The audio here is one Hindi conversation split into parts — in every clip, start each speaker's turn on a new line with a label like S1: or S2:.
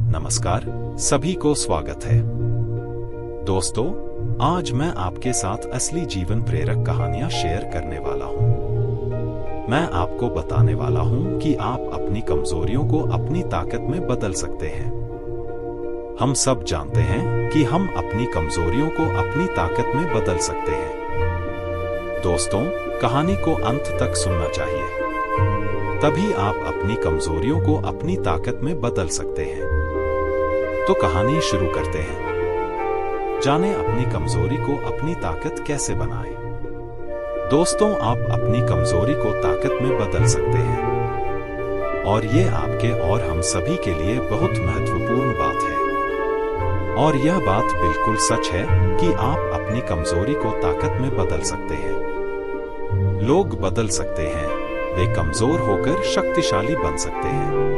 S1: नमस्कार, सभी को स्वागत है। दोस्तों, आज मैं आपके साथ असली जीवन प्रेरक कहानियां शेयर करने वाला हूं। मैं आपको बताने वाला हूं कि आप अपनी कमजोरियों को अपनी ताकत में बदल सकते हैं। हम सब जानते हैं कि हम अपनी कमजोरियों को अपनी ताकत में बदल सकते हैं। दोस्तों, कहानी को अंत तक सुनना चाहिए, तभी आप अपनी कमजोरियों को अपनी ताकत में बदल सकते हैं। तो कहानी शुरू करते हैं। जाने अपनी कमजोरी को अपनी ताकत कैसे बनाएं। दोस्तों, आप अपनी कमजोरी को ताकत में बदल सकते हैं, और ये आपके और हम सभी के लिए बहुत महत्वपूर्ण बात है। और यह बात बिल्कुल सच है कि आप अपनी कमजोरी को ताकत में बदल सकते हैं। लोग बदल सकते हैं, वे कमजोर होकर शक्तिशाली बन सकते हैं,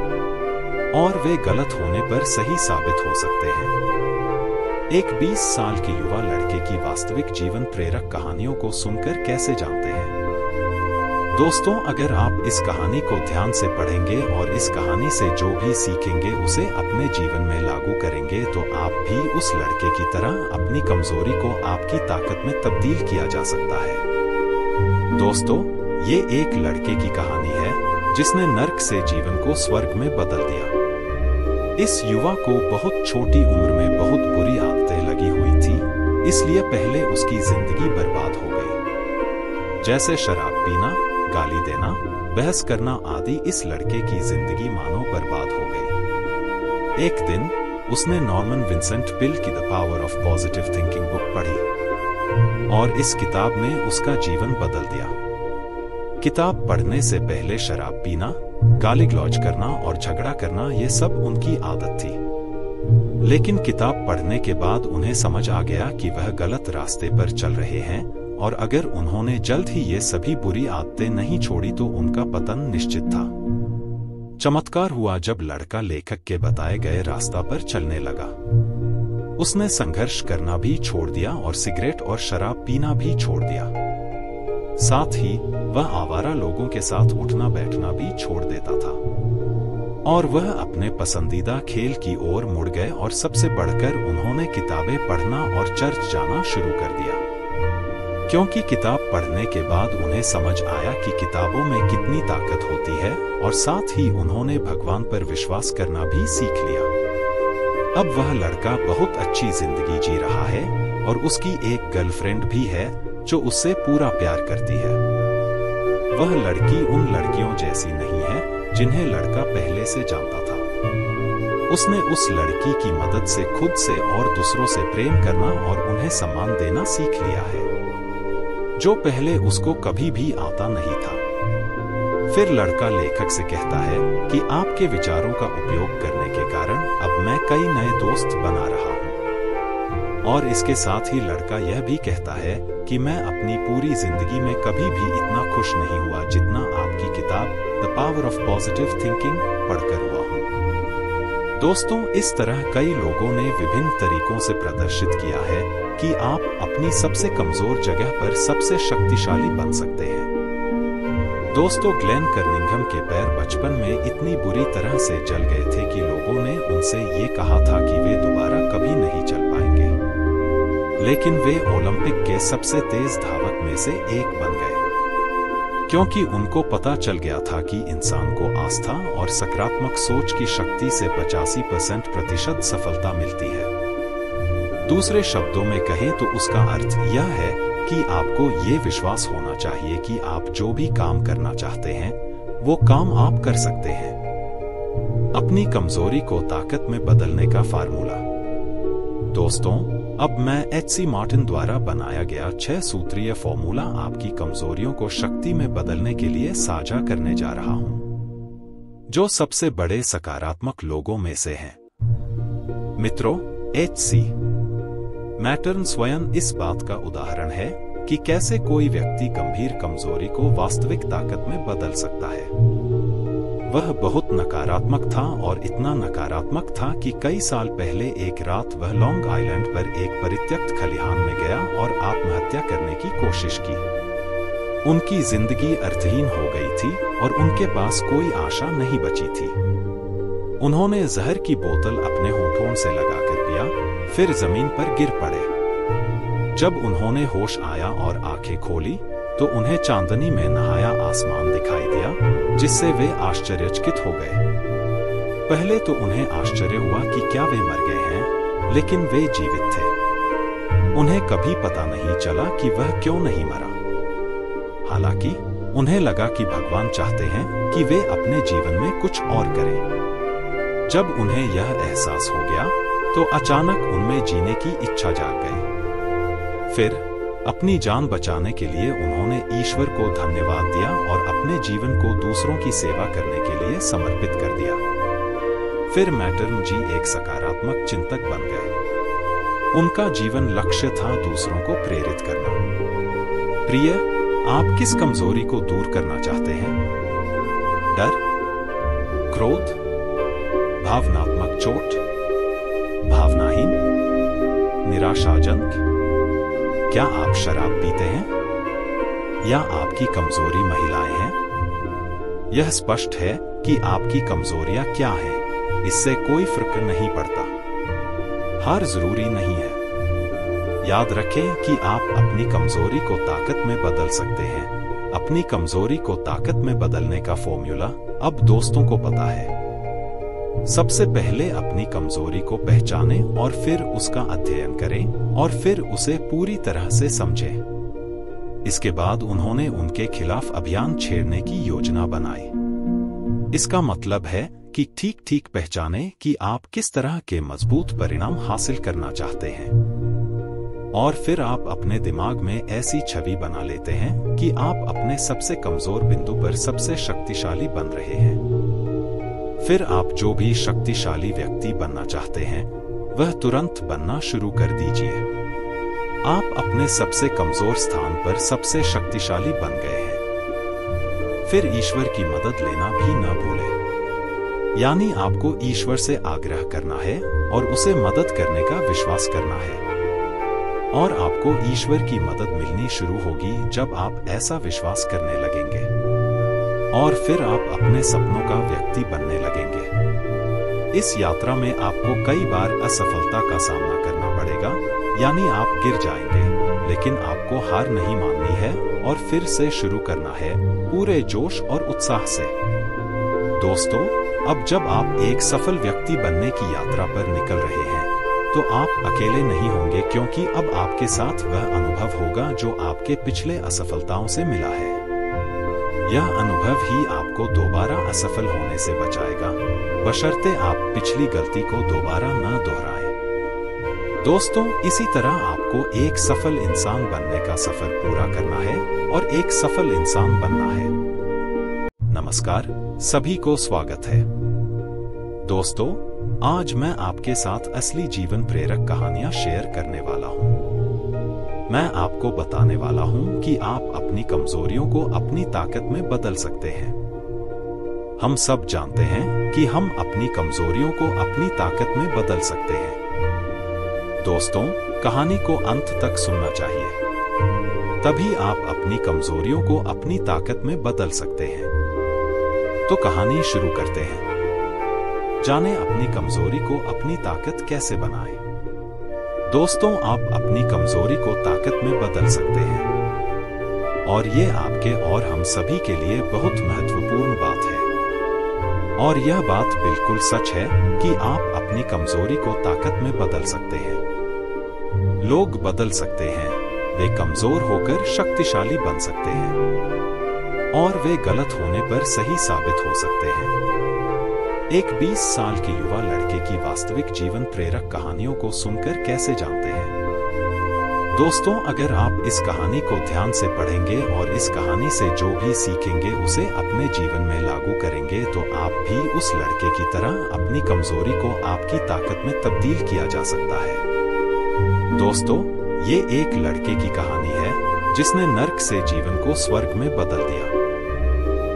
S1: और वे गलत होने पर सही साबित हो सकते हैं। एक 20 साल के युवा लड़के की वास्तविक जीवन प्रेरक कहानियों को सुनकर कैसे जानते हैं। दोस्तों, अगर आप इस कहानी को ध्यान से पढ़ेंगे और इस कहानी से जो भी सीखेंगे उसे अपने जीवन में लागू करेंगे, तो आप भी उस लड़के की तरह अपनी कमजोरी को आपकी ताकत में तब्दील किया जा सकता है। दोस्तों, ये एक लड़के की कहानी है जिसने नर्क से जीवन को स्वर्ग में बदल दिया। इस युवा को बहुत छोटी उम्र में बहुत बुरी आदतें लगी हुई थी, इसलिए पहले उसकी जिंदगी बर्बाद हो गई। जैसे शराब पीना, गाली देना, बहस करना आदि। इस लड़के की जिंदगी मानो बर्बाद हो गई। एक दिन उसने नॉर्मन विंसेंट पिल की the power of positive thinking book पढ़ी, और इस किताब ने उसका जीवन बदल दिया। किताब पढ़ने से पहले शराब पीना, गाली गलौज करना और झगड़ा करना ये सब उनकी आदत थी। लेकिन किताब पढ़ने के बाद उन्हें समझ आ गया कि वह गलत रास्ते पर चल रहे हैं, और अगर उन्होंने जल्द ही ये सभी बुरी आदतें नहीं छोड़ी तो उनका पतन निश्चित था। चमत्कार हुआ जब लड़का लेखक के बताए गए रास्ता पर चलने लगा। उसने संघर्ष करना भी छोड़ दिया और सिगरेट और शराब पीना भी छोड़ दिया। साथ ही वह आवारा लोगों के साथ उठना बैठना भी छोड़ देता था, और वह अपने पसंदीदा खेल की ओर मुड़ गए, और सबसे बढ़कर उन्होंने किताबें पढ़ना और चर्च जाना शुरू कर दिया। क्योंकि किताब पढ़ने के बाद उन्हें समझ आया कि किताबों में कितनी ताकत होती है, और साथ ही उन्होंने भगवान पर विश्वास करना भी सीख लिया। अब वह लड़का बहुत अच्छी जिंदगी जी रहा है, और उसकी एक गर्लफ्रेंड भी है जो उससे पूरा प्यार करती है। वह लड़की उन लड़कियों जैसी नहीं है जिन्हें लड़का पहले से जानता था। उसने उस लड़की की मदद से खुद से और दूसरों से प्रेम करना और उन्हें सम्मान देना सीख लिया है, जो पहले उसको कभी भी आता नहीं था। फिर लड़का लेखक से कहता है कि आपके विचारों का उपयोग करने के कारण अब मैं कई नए दोस्त बना रहा हूँ। और इसके साथ ही लड़का यह भी कहता है कि मैं अपनी पूरी जिंदगी में कभी भी इतना खुश नहीं हुआ जितना आपकी किताब the power of positive thinking पढ़कर हुआ हूँ। दोस्तों, इस तरह कई लोगों ने विभिन्न तरीकों से प्रदर्शित किया है कि आप अपनी सबसे कमजोर जगह पर सबसे शक्तिशाली बन सकते हैं। दोस्तों, ग्लेन कर्निंघम के पैर बचपन में इतनी बुरी तरह से जल गए थे कि लोगों ने उनसे ये कहा था कि वे दोबारा कभी नहीं चल पाएंगे। लेकिन वे ओलंपिक के सबसे तेज धावक में से एक बन गए, क्योंकि उनको पता चल गया था कि इंसान को आस्था और सकारात्मक सोच की शक्ति से 85% सफलता मिलती है। दूसरे शब्दों में कहें तो उसका अर्थ यह है कि आपको ये विश्वास होना चाहिए कि आप जो भी काम करना चाहते हैं वो काम आप कर सकते हैं। अपनी कमजोरी को ताकत में बदलने का फार्मूला। दोस्तों, अब मैं एच.सी. मार्टिन द्वारा बनाया गया 6 सूत्रीय फॉर्मूला आपकी कमजोरियों को शक्ति में बदलने के लिए साझा करने जा रहा हूं, जो सबसे बड़े सकारात्मक लोगों में से हैं। मित्रों, एच.सी. मार्टिन स्वयं इस बात का उदाहरण है कि कैसे कोई व्यक्ति गंभीर कमजोरी को वास्तविक ताकत में बदल सकता है। वह बहुत नकारात्मक था, और इतना नकारात्मक था कि कई साल पहले एक रात वह लॉन्ग आइलैंड पर एक परित्यक्त खलिहान में गया और आत्महत्या करने की कोशिश की। उनकी जिंदगी अर्थहीन हो गई थी और उनके पास कोई आशा नहीं बची थी। उन्होंने जहर की बोतल अपने होठों से लगाकर पिया, फिर जमीन पर गिर पड़े। जब उन्होंने होश आया और आंखें खोली तो उन्हें चांदनी में नहाया आसमान दिखाई दिया, जिससे वे आश्चर्यचकित हो गए। पहले तो उन्हें आश्चर्य हुआ कि क्या वे मर गए हैं, लेकिन वे जीवित थे। उन्हें कभी पता नहीं चला कि वह क्यों नहीं मरा। हालांकि उन्हें लगा कि भगवान चाहते हैं कि वे अपने जीवन में कुछ और करें। जब उन्हें यह एहसास हो गया तो अचानक उनमें जीने की इच्छा जाग गई। फिर अपनी जान बचाने के लिए उन्होंने ईश्वर को धन्यवाद दिया और अपने जीवन को दूसरों की सेवा करने के लिए समर्पित कर दिया। फिर मैटर्न जी एक सकारात्मक चिंतक बन गए। उनका जीवन लक्ष्य था दूसरों को प्रेरित करना। प्रिय, आप किस कमजोरी को दूर करना चाहते हैं? डर, क्रोध, भावनात्मक चोट, भावनाहीन, निराशाजनक? क्या आप शराब पीते हैं या आपकी कमजोरी महिलाएं हैं? यह स्पष्ट है कि आपकी कमजोरियां क्या हैं, इससे कोई फर्क नहीं पड़ता। हार जरूरी नहीं है। याद रखें कि आप अपनी कमजोरी को ताकत में बदल सकते हैं। अपनी कमजोरी को ताकत में बदलने का फॉर्मूला अब दोस्तों को पता है। सबसे पहले अपनी कमजोरी को पहचानें और फिर उसका अध्ययन करें और फिर उसे पूरी तरह से समझें। इसके बाद उन्होंने उनके खिलाफ अभियान छेड़ने की योजना बनाई। इसका मतलब है कि ठीक पहचानें कि आप किस तरह के मजबूत परिणाम हासिल करना चाहते हैं। और फिर आप अपने दिमाग में ऐसी छवि बना लेते हैं कि आप अपने सबसे कमजोर बिंदु पर सबसे शक्तिशाली बन रहे हैं। फिर आप जो भी शक्तिशाली व्यक्ति बनना चाहते हैं, वह तुरंत बनना शुरू कर दीजिए। आप अपने सबसे कमजोर स्थान पर सबसे शक्तिशाली बन गए हैं। फिर ईश्वर की मदद लेना भी न भूलें। यानी आपको ईश्वर से आग्रह करना है और उसे मदद करने का विश्वास करना है। और आपको ईश्वर की मदद मिलनी शुरू होगी जब आप ऐसा विश्वास करने लगेंगे। और फिर आप अपने सपनों का व्यक्ति बनने लगेंगे। इस यात्रा में आपको कई बार असफलता का सामना करना पड़ेगा, यानी आप गिर जाएंगे, लेकिन आपको हार नहीं माननी है और फिर से शुरू करना है पूरे जोश और उत्साह से। दोस्तों, अब जब आप एक सफल व्यक्ति बनने की यात्रा पर निकल रहे हैं, तो आप अकेले नहीं होंगे, क्योंकि अब आपके साथ वह अनुभव होगा जो आपके पिछले असफलताओं से मिला है। यह अनुभव ही आपको दोबारा असफल होने से बचाएगा, बशर्ते आप पिछली गलती को दोबारा न दोहराएं। दोस्तों, इसी तरह आपको एक सफल इंसान बनने का सफर पूरा करना है और एक सफल इंसान बनना है। नमस्कार, सभी को स्वागत है। दोस्तों, आज मैं आपके साथ असली जीवन प्रेरक कहानियां शेयर करने वाला हूं। मैं आपको बताने वाला हूं कि आप अपनी कमजोरियों को अपनी ताकत में बदल सकते हैं। हम सब जानते हैं कि हम अपनी कमजोरियों को अपनी ताकत में बदल सकते हैं। दोस्तों, कहानी को अंत तक सुनना चाहिए, तभी आप अपनी कमजोरियों को अपनी ताकत में बदल सकते हैं। तो कहानी शुरू करते हैं। जाने अपनी कमजोरी को अपनी ताकत कैसे बनाएं। दोस्तों, आप अपनी कमजोरी को ताकत में बदल सकते हैं, और ये आपके और हम सभी के लिए बहुत महत्वपूर्ण बात है। और यह बात बिल्कुल सच है कि आप अपनी कमजोरी को ताकत में बदल सकते हैं। लोग बदल सकते हैं, वे कमजोर होकर शक्तिशाली बन सकते हैं, और वे गलत होने पर सही साबित हो सकते हैं। एक 20 साल के युवा लड़के की वास्तविक जीवन प्रेरक कहानियों को सुनकर कैसे जानते हैं? दोस्तों, अगर आप इस कहानी को ध्यान से पढ़ेंगे और इस कहानी से जो भी सीखेंगे उसे अपने जीवन में लागू करेंगे, तो आप भी उस लड़के की तरह अपनी कमजोरी को आपकी ताकत में तब्दील किया जा सकता है। दोस्तों, ये एक लड़के की कहानी है जिसने नर्क से जीवन को स्वर्ग में बदल दिया।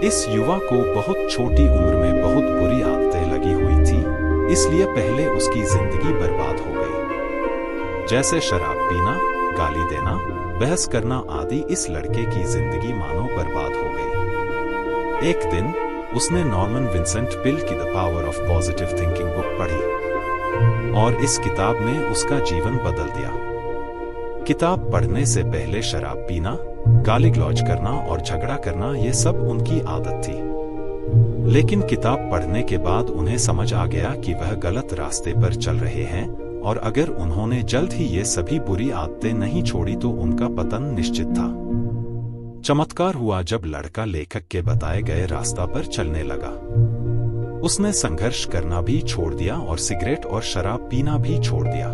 S1: इस युवा को बहुत छोटी उम्र में बहुत बुरी आदतें लगी हुई थी, इसलिए पहले उसकी जिंदगी बर्बाद हो गई। जैसे शराब पीना, गाली देना, बहस करना आदि। इस लड़के की जिंदगी मानो बर्बाद हो गई। एक दिन उसने नॉर्मन विंसेंट पेल की the power of positive thinking book पढ़ी और इस किताब ने उसका जीवन बदल दिया। किताब पढ़ने से पहले शराब पीना, गाली गलौज करना और झगड़ा करना ये सब उनकी आदत थी। लेकिन किताब पढ़ने के बाद उन्हें समझ आ गया कि वह गलत रास्ते पर चल रहे हैं और अगर उन्होंने जल्द ही ये सभी बुरी आदतें नहीं छोड़ी तो उनका पतन निश्चित था। चमत्कार हुआ जब लड़का लेखक के बताए गए रास्ता पर चलने लगा। उसने संघर्ष करना भी छोड़ दिया और सिगरेट और शराब पीना भी छोड़ दिया।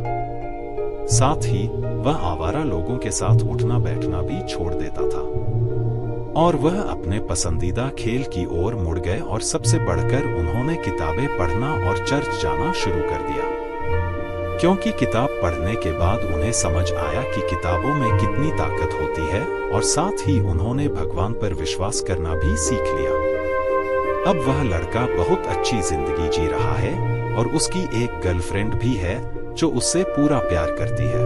S1: साथ ही वह आवारा लोगों के साथ उठना बैठना भी छोड़ देता था और वह अपने पसंदीदा खेल की ओर मुड़ गए और सबसे बढ़कर उन्होंने किताबें पढ़ना और चर्च जाना शुरू कर दिया। क्योंकि किताब पढ़ने के बाद उन्हें समझ आया कि किताबों में कितनी ताकत होती है और साथ ही उन्होंने भगवान पर विश्वास करना भी सीख लिया। अब वह लड़का बहुत अच्छी जिंदगी जी रहा है और उसकी एक गर्लफ्रेंड भी है जो उससे पूरा प्यार करती है।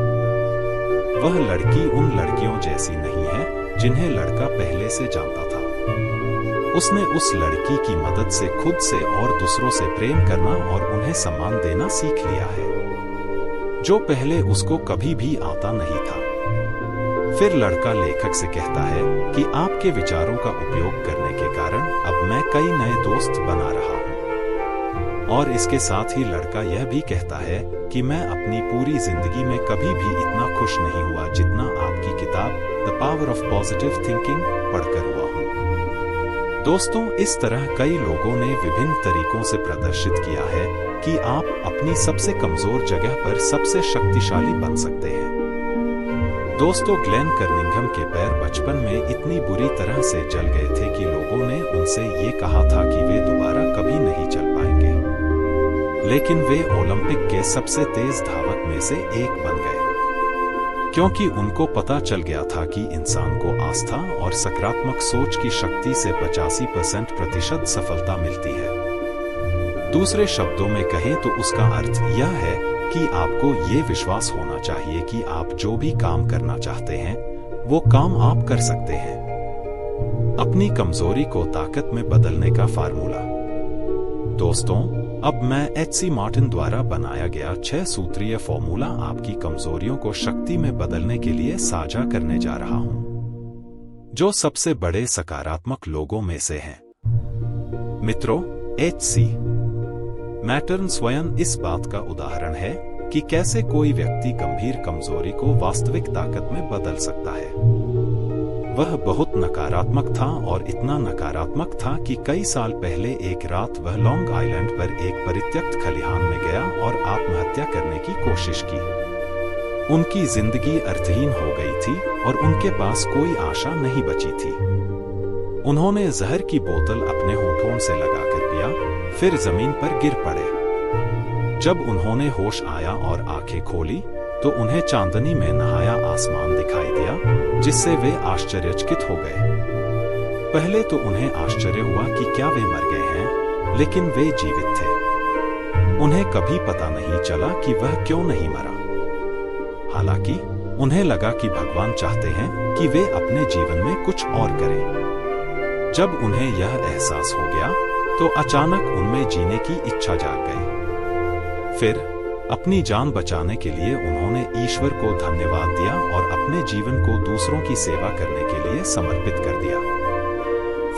S1: वह लड़की उन लड़कियों जैसी नहीं है जिन्हें लड़का पहले से जानता था। उसने उस लड़की की मदद से खुद से और दूसरों से प्रेम करना और उन्हें सम्मान देना सीख लिया है, जो पहले उसको कभी भी आता नहीं था। फिर लड़का लेखक से कहता है कि आपके विचारों का उपयोग करने के कारण अब मैं कई नए दोस्त बना रहा हूँ। और इसके साथ ही लड़का यह भी कहता है कि मैं अपनी पूरी जिंदगी में कभी भी इतना खुश नहीं हुआ जितना आपकी किताब the power of positive thinking पढ़कर हुआ हूँ। दोस्तों, इस तरह कई लोगों ने विभिन्न तरीकों से प्रदर्शित किया है कि आप अपनी सबसे कमजोर जगह पर सबसे शक्तिशाली बन सकते हैं। दोस्तों, ग्लेन कर्निंघम के पैर बचपन में इतनी बुरी तरह से जल गए थे कि लोगों ने उनसे ये कहा था कि वे दोबारा कभी नहीं चल पाएंगे। लेकिन वे ओलंपिक के सबसे तेज धावक में से एक बन गए, क्योंकि उनको पता चल गया था कि इंसान को आस्था और सकारात्मक सोच की शक्ति से 85% सफलता मिलती है। दूसरे शब्दों में कहें तो उसका अर्थ यह है कि आपको ये विश्वास होना चाहिए कि आप जो भी काम करना चाहते हैं वो काम आप कर सकते हैं। अपनी कमजोरी को ताकत में बदलने का फार्मूला। दोस्तों, अब मैं एच.सी. मार्टिन द्वारा बनाया गया 6 सूत्रीय फॉर्मूला आपकी कमजोरियों को शक्ति में बदलने के लिए साझा करने जा रहा हूं, जो सबसे बड़े सकारात्मक लोगों में से हैं। मित्रों, एच.सी. मार्टिन स्वयं इस बात का उदाहरण है कि कैसे कोई व्यक्ति गंभीर कमजोरी को वास्तविक ताकत में बदल सकता है। वह बहुत नकारात्मक था और इतना नकारात्मक था कि कई साल पहले एक रात वह लॉन्ग आइलैंड पर एक परित्यक्त खलिहान में गया और आत्महत्या करने की कोशिश की। उनकी जिंदगी अर्थहीन हो गई थी और उनके पास कोई आशा नहीं बची थी। उन्होंने जहर की बोतल अपने होठों से लगाकर पिया, फिर जमीन पर गिर पड़े। जब उन्होंने होश आया और आंखें खोली तो उन्हें चांदनी में नहाया आसमान दिखाई दिया, जिससे वे आश्चर्यचकित हो गए। पहले तो उन्हें आश्चर्य हुआ कि क्या वे मर गए हैं, लेकिन वे जीवित थे। उन्हें कभी पता नहीं चला कि वह क्यों नहीं मरा। हालांकि उन्हें लगा कि भगवान चाहते हैं कि वे अपने जीवन में कुछ और करें। जब उन्हें यह एहसास हो गया तो अचानक उनमें जीने की इच्छा जाग गई। फिर अपनी जान बचाने के लिए उन्होंने ईश्वर को धन्यवाद दिया और अपने जीवन को दूसरों की सेवा करने के लिए समर्पित कर दिया।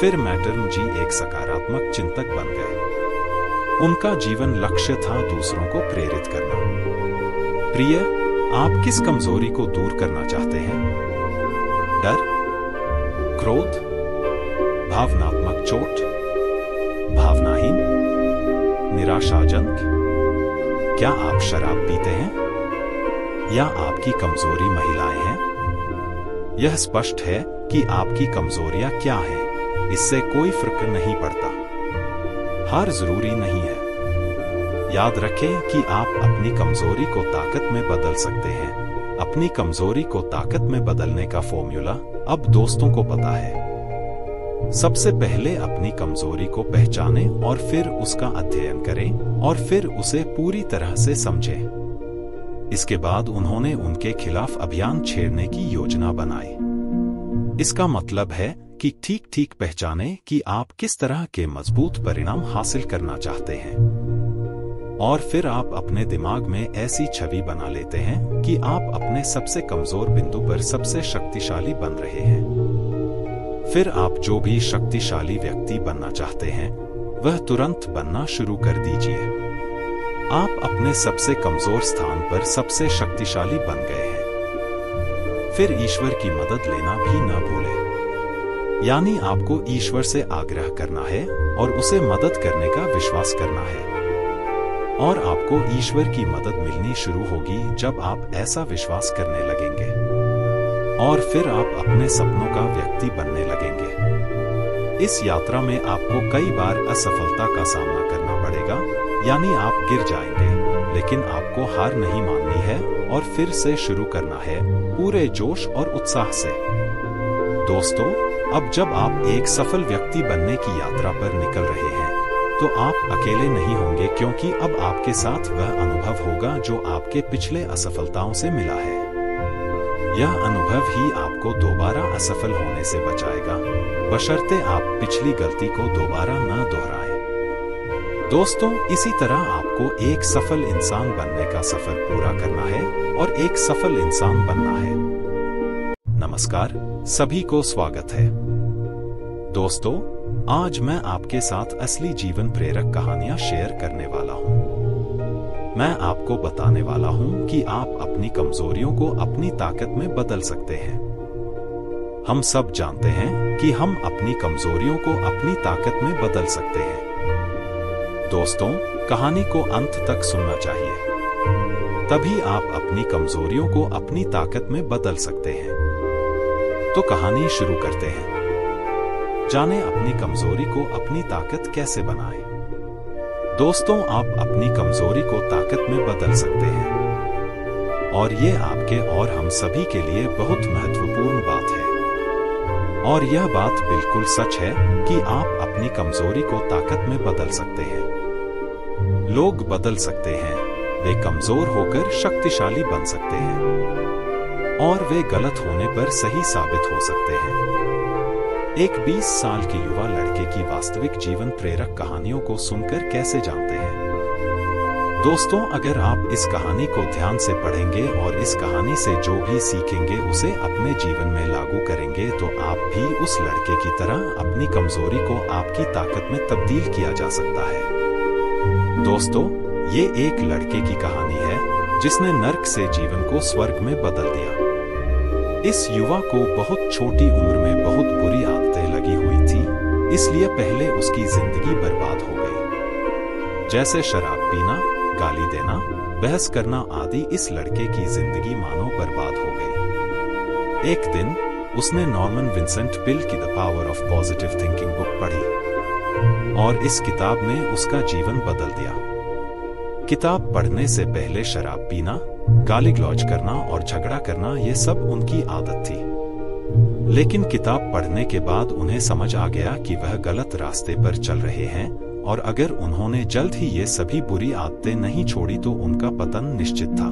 S1: फिर मैटर्न जी एक सकारात्मक चिंतक बन गए। उनका जीवन लक्ष्य था दूसरों को प्रेरित करना। प्रिय, आप किस कमजोरी को दूर करना चाहते हैं? डर, क्रोध, भावनात्मक चोट, भावनाहीन, निराशाजनक? क्या आप शराब पीते हैं या आपकी कमजोरी महिलाएं हैं? यह स्पष्ट है कि आपकी कमजोरियां क्या हैं, इससे कोई फर्क नहीं पड़ता। हार जरूरी नहीं है। याद रखें कि आप अपनी कमजोरी को ताकत में बदल सकते हैं। अपनी कमजोरी को ताकत में बदलने का फॉर्मूला अब दोस्तों को पता है। सबसे पहले अपनी कमजोरी को पहचानें और फिर उसका अध्ययन करें और फिर उसे पूरी तरह से समझें। इसके बाद उन्होंने उनके खिलाफ अभियान छेड़ने की योजना बनाई। इसका मतलब है कि ठीक ठीक पहचानें कि आप किस तरह के मजबूत परिणाम हासिल करना चाहते हैं। और फिर आप अपने दिमाग में ऐसी छवि बना लेते हैं कि आप अपने सबसे कमजोर बिंदु पर सबसे शक्तिशाली बन रहे हैं। फिर आप जो भी शक्तिशाली व्यक्ति बनना चाहते हैं वह तुरंत बनना शुरू कर दीजिए। आप अपने सबसे कमजोर स्थान पर सबसे शक्तिशाली बन गए हैं। फिर ईश्वर की मदद लेना भी न भूलें। यानी आपको ईश्वर से आग्रह करना है और उसे मदद करने का विश्वास करना है। और आपको ईश्वर की मदद मिलनी शुरू होगी जब आप ऐसा विश्वास करने लगेंगे। और फिर आप अपने सपनों का व्यक्ति बनने लगेंगे। इस यात्रा में आपको कई बार असफलता का सामना करना पड़ेगा, यानी आप गिर जाएंगे, लेकिन आपको हार नहीं माननी है और फिर से शुरू करना है पूरे जोश और उत्साह से। दोस्तों, अब जब आप एक सफल व्यक्ति बनने की यात्रा पर निकल रहे हैं तो आप अकेले नहीं होंगे, क्योंकि अब आपके साथ वह अनुभव होगा जो आपके पिछले असफलताओं से मिला है। यह अनुभव ही आपको दोबारा असफल होने से बचाएगा, बशर्ते आप पिछली गलती को दोबारा न दोहराएं। दोस्तों, इसी तरह आपको एक सफल इंसान बनने का सफर पूरा करना है और एक सफल इंसान बनना है। नमस्कार, सभी को स्वागत है। दोस्तों, आज मैं आपके साथ असली जीवन प्रेरक कहानियां शेयर करने वाला हूं। मैं आपको बताने वाला हूं कि आप अपनी कमजोरियों को अपनी ताकत में बदल सकते हैं। हम सब जानते हैं कि हम अपनी कमजोरियों को अपनी ताकत में बदल सकते हैं। दोस्तों, कहानी को अंत तक सुनना चाहिए, तभी आप अपनी कमजोरियों को अपनी ताकत में बदल सकते हैं। तो कहानी शुरू करते हैं। जाने अपनी कमजोरी को अपनी ताकत कैसे बनाएं। दोस्तों, आप अपनी कमजोरी को ताकत में बदल सकते हैं, और ये आपके और हम सभी के लिए बहुत महत्वपूर्ण बात है। और यह बात बिल्कुल सच है कि आप अपनी कमजोरी को ताकत में बदल सकते हैं। लोग बदल सकते हैं, वे कमजोर होकर शक्तिशाली बन सकते हैं, और वे गलत होने पर सही साबित हो सकते हैं। एक 20 साल के युवा लड़के की वास्तविक जीवन प्रेरक कहानियों को सुनकर कैसे जानते हैं। दोस्तों, अगर आप इस कहानी को ध्यान से पढ़ेंगे और इस कहानी से जो भी सीखेंगे उसे अपने जीवन में लागू करेंगे, तो आप भी उस लड़के की तरह अपनी कमजोरी को आपकी ताकत में तब्दील किया जा सकता है। दोस्तों, ये एक लड़के की कहानी है जिसने नर्क से जीवन को स्वर्ग में बदल दिया। इस युवा को बहुत छोटी उम्र में बहुत बुरी आदतें लगी हुई थी, इसलिए पहले उसकी जिंदगी बर्बाद हो गई। जैसे शराब पीना, गाली देना, बहस करना आदि। इस लड़के की जिंदगी मानो बर्बाद हो गई। एक दिन उसने नॉर्मन विंसेंट पिल की the power of positive thinking book पढ़ी, और इस किताब ने उसका जीवन बदल दिया। किताब पढ़ने से पहले शराब पीना, गाली गलौज करना और झगड़ा करना ये सब उनकी आदत थी। लेकिन किताब पढ़ने के बाद उन्हें समझ आ गया कि वह गलत रास्ते पर चल रहे हैं, और अगर उन्होंने जल्द ही ये सभी बुरी आदतें नहीं छोड़ी तो उनका पतन निश्चित था।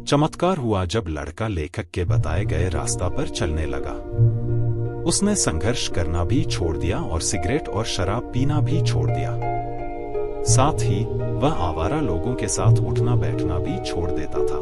S1: चमत्कार हुआ जब लड़का लेखक के बताए गए रास्ता पर चलने लगा। उसने संघर्ष करना भी छोड़ दिया और सिगरेट और शराब पीना भी छोड़ दिया। साथ ही वह आवारा लोगों के साथ उठना बैठना भी छोड़ देता था,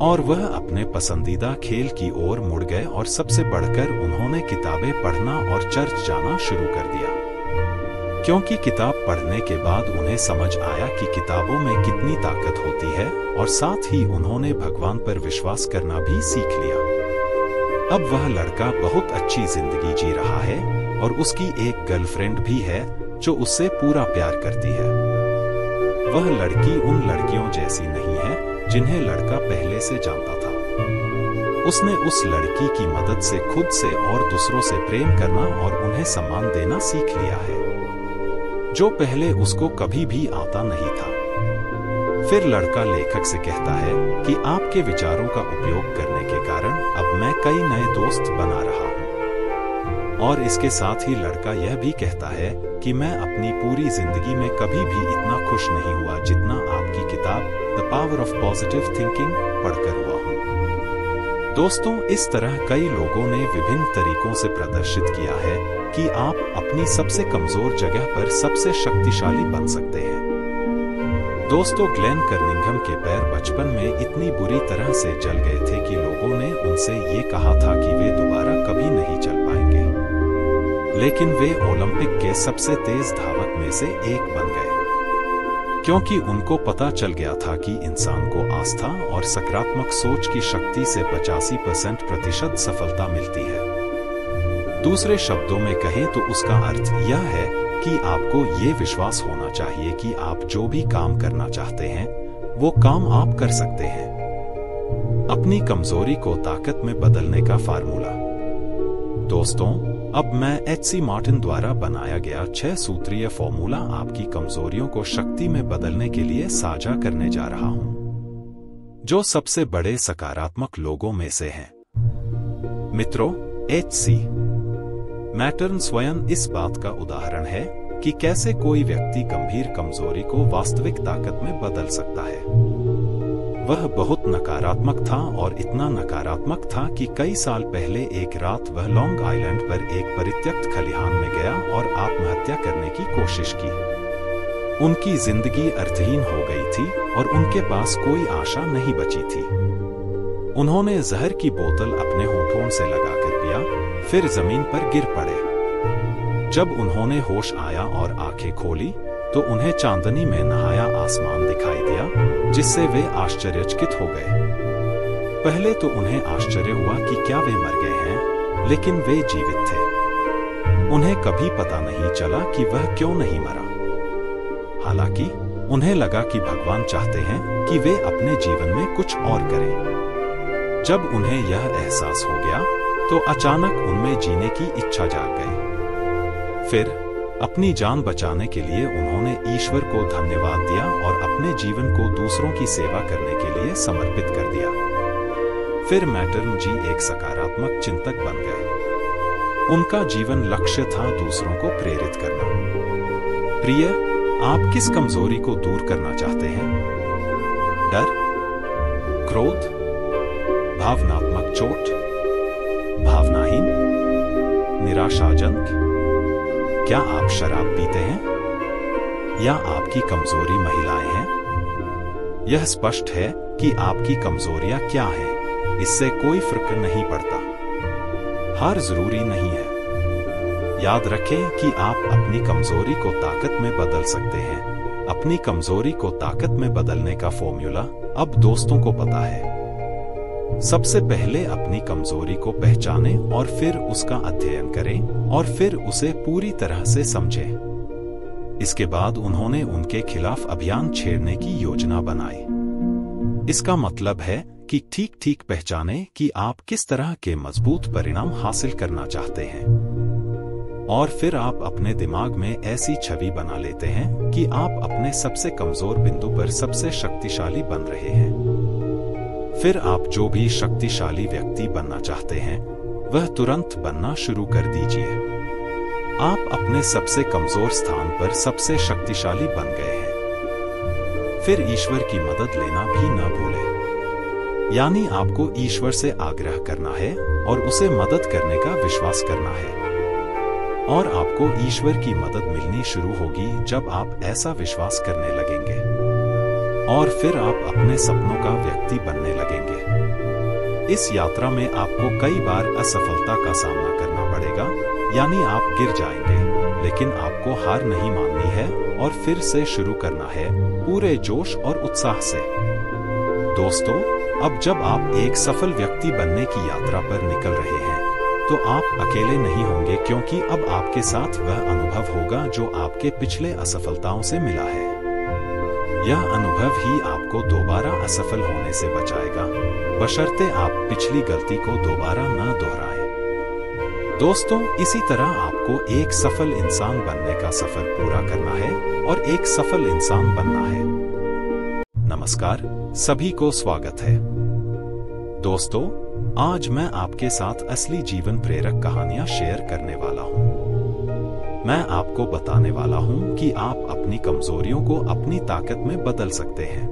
S1: और वह अपने पसंदीदा खेल की ओर मुड़ गए, और सबसे बढ़कर उन्होंने किताबें पढ़ना और चर्च जाना शुरू कर दिया। क्योंकि किताब पढ़ने के बाद उन्हें समझ आया कि किताबों में कितनी ताकत होती है, और साथ ही उन्होंने भगवान पर विश्वास करना भी सीख लिया। अब वह लड़का बहुत अच्छी जिंदगी जी रहा है, और उसकी एक गर्लफ्रेंड भी है जो उससे पूरा प्यार करती है। वह लड़की उन लड़कियों जैसी नहीं है जिन्हें लड़का पहले से जानता था। उसने उस लड़की की मदद से खुद से और दूसरों से प्रेम करना और उन्हें सम्मान देना सीख लिया है, जो पहले उसको कभी भी आता नहीं था। फिर लड़का लेखक से कहता है कि आपके विचारों का उपयोग करने के कारण अब मैं कई नए दोस्त बना रहा हूँ। और इसके साथ ही लड़का यह भी कहता है कि मैं अपनी पूरी जिंदगी में कभी भी इतना खुश नहीं हुआ जितना आपकी किताब the power of positive thinking पढ़कर हुआ हूँ। दोस्तों, इस तरह कई लोगों ने विभिन्न तरीकों से प्रदर्शित किया है कि आप अपनी सबसे कमजोर जगह पर सबसे शक्तिशाली बन सकते हैं। दोस्तों, ग्लेन कर्निंघम के पैर बचपन में इतनी बुरी तरह से जल गए थे कि लोगों ने उनसे ये कहा था कि वे दोबारा कभी नहीं चल पाएंगे। लेकिन वे ओलंपिक के सबसे तेज धावक में से एक बन गए, क्योंकि उनको पता चल गया था कि इंसान को आस्था और सकारात्मक सोच की शक्ति से 85% सफलता मिलती है। दूसरे शब्दों में कहें तो उसका अर्थ यह है कि आपको ये विश्वास होना चाहिए कि आप जो भी काम करना चाहते हैं वो काम आप कर सकते हैं। अपनी कमजोरी को ताकत में बदलने का फार्मूला। दोस्तों, अब मैं एच.सी. मार्टिन द्वारा बनाया गया 6 सूत्रीय फॉर्मूला आपकी कमजोरियों को शक्ति में बदलने के लिए साझा करने जा रहा हूं, जो सबसे बड़े सकारात्मक लोगों में से हैं। मित्रों, एच.सी. मार्टिन स्वयं इस बात का उदाहरण है कि कैसे कोई व्यक्ति गंभीर कमजोरी को वास्तविक ताकत में बदल सकता है। वह बहुत नकारात्मक था और इतना नकारात्मक था कि कई साल पहले एक रात वह लॉन्ग आइलैंड पर एक परित्यक्त खलिहान में गया और आत्महत्या करने की कोशिश की। उनकी जिंदगी अर्थहीन हो गई थी और उनके पास कोई आशा नहीं बची थी। उन्होंने जहर की बोतल अपने होठों से लगाकर पिया, फिर जमीन पर गिर पड़े। जब उन्होंने होश आया और आंखें खोली तो उन्हें चांदनी में नहाया आसमान दिखाई दिया, जिससे वे आश्चर्यचकित हो गए। पहले तो उन्हें आश्चर्य हुआ कि क्या वे मर गए हैं, लेकिन वे जीवित थे। उन्हें कभी पता नहीं चला कि वह क्यों नहीं मरा। हालांकि उन्हें लगा कि भगवान चाहते हैं कि वे अपने जीवन में कुछ और करें। जब उन्हें यह एहसास हो गया तो अचानक उनमें जीने की इच्छा जाग गई। फिर अपनी जान बचाने के लिए उन्होंने ईश्वर को धन्यवाद दिया और अपने जीवन को दूसरों की सेवा करने के लिए समर्पित कर दिया। फिर मार्टिन जी एक सकारात्मक चिंतक बन गए। उनका जीवन लक्ष्य था दूसरों को प्रेरित करना। प्रिय, आप किस कमजोरी को दूर करना चाहते हैं? डर, क्रोध, भावनात्मक चोट, भावनाहीन, निराशाजनक? क्या आप शराब पीते हैं या आपकी कमजोरी महिलाएं हैं? यह स्पष्ट है कि आपकी कमजोरियां क्या हैं, इससे कोई फर्क नहीं पड़ता। हार जरूरी नहीं है। याद रखें कि आप अपनी कमजोरी को ताकत में बदल सकते हैं। अपनी कमजोरी को ताकत में बदलने का फॉर्मूला अब दोस्तों को पता है। सबसे पहले अपनी कमजोरी को पहचानें और फिर उसका अध्ययन करें और फिर उसे पूरी तरह से समझें। इसके बाद उन्होंने उनके खिलाफ अभियान छेड़ने की योजना बनाई। इसका मतलब है कि ठीक पहचानें कि आप किस तरह के मजबूत परिणाम हासिल करना चाहते हैं। और फिर आप अपने दिमाग में ऐसी छवि बना लेते हैं कि आप अपने सबसे कमजोर बिंदु पर सबसे शक्तिशाली बन रहे हैं। फिर आप जो भी शक्तिशाली व्यक्ति बनना चाहते हैं वह तुरंत बनना शुरू कर दीजिए। आप अपने सबसे कमजोर स्थान पर सबसे शक्तिशाली बन गए हैं। फिर ईश्वर की मदद लेना भी न भूलें। यानी आपको ईश्वर से आग्रह करना है और उसे मदद करने का विश्वास करना है। और आपको ईश्वर की मदद मिलनी शुरू होगी जब आप ऐसा विश्वास करने लगेंगे। और फिर आप अपने सपनों का व्यक्ति बनने लगेंगे। इस यात्रा में आपको कई बार असफलता का सामना करना पड़ेगा, यानी आप गिर जाएंगे, लेकिन आपको हार नहीं माननी है और फिर से शुरू करना है पूरे जोश और उत्साह से। दोस्तों, अब जब आप एक सफल व्यक्ति बनने की यात्रा पर निकल रहे हैं तो आप अकेले नहीं होंगे, क्योंकि अब आपके साथ वह अनुभव होगा जो आपके पिछले असफलताओं से मिला है। यह अनुभव ही आपको दोबारा असफल होने से बचाएगा, बशर्ते आप पिछली गलती को दोबारा न दोहराएं। दोस्तों, इसी तरह आपको एक सफल इंसान बनने का सफर पूरा करना है और एक सफल इंसान बनना है। नमस्कार, सभी को स्वागत है। दोस्तों, आज मैं आपके साथ असली जीवन प्रेरक कहानियां शेयर करने वाला हूं। मैं आपको बताने वाला हूं कि आप अपनी कमजोरियों को अपनी ताकत में बदल सकते हैं।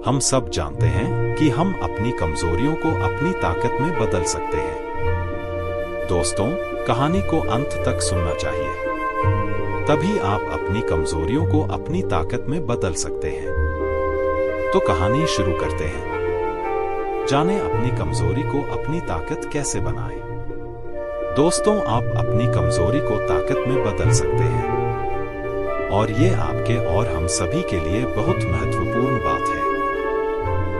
S1: हम सब जानते हैं कि हम अपनी कमजोरियों को अपनी ताकत में बदल सकते हैं। दोस्तों, कहानी को अंत तक सुनना चाहिए, तभी आप अपनी कमजोरियों को अपनी ताकत में बदल सकते हैं। तो कहानी शुरू करते हैं। जाने अपनी कमजोरी को अपनी ताकत कैसे बनाएं। दोस्तों, आप अपनी कमजोरी को ताकत में बदल सकते हैं, और ये आपके और हम सभी के लिए बहुत महत्वपूर्ण बात है।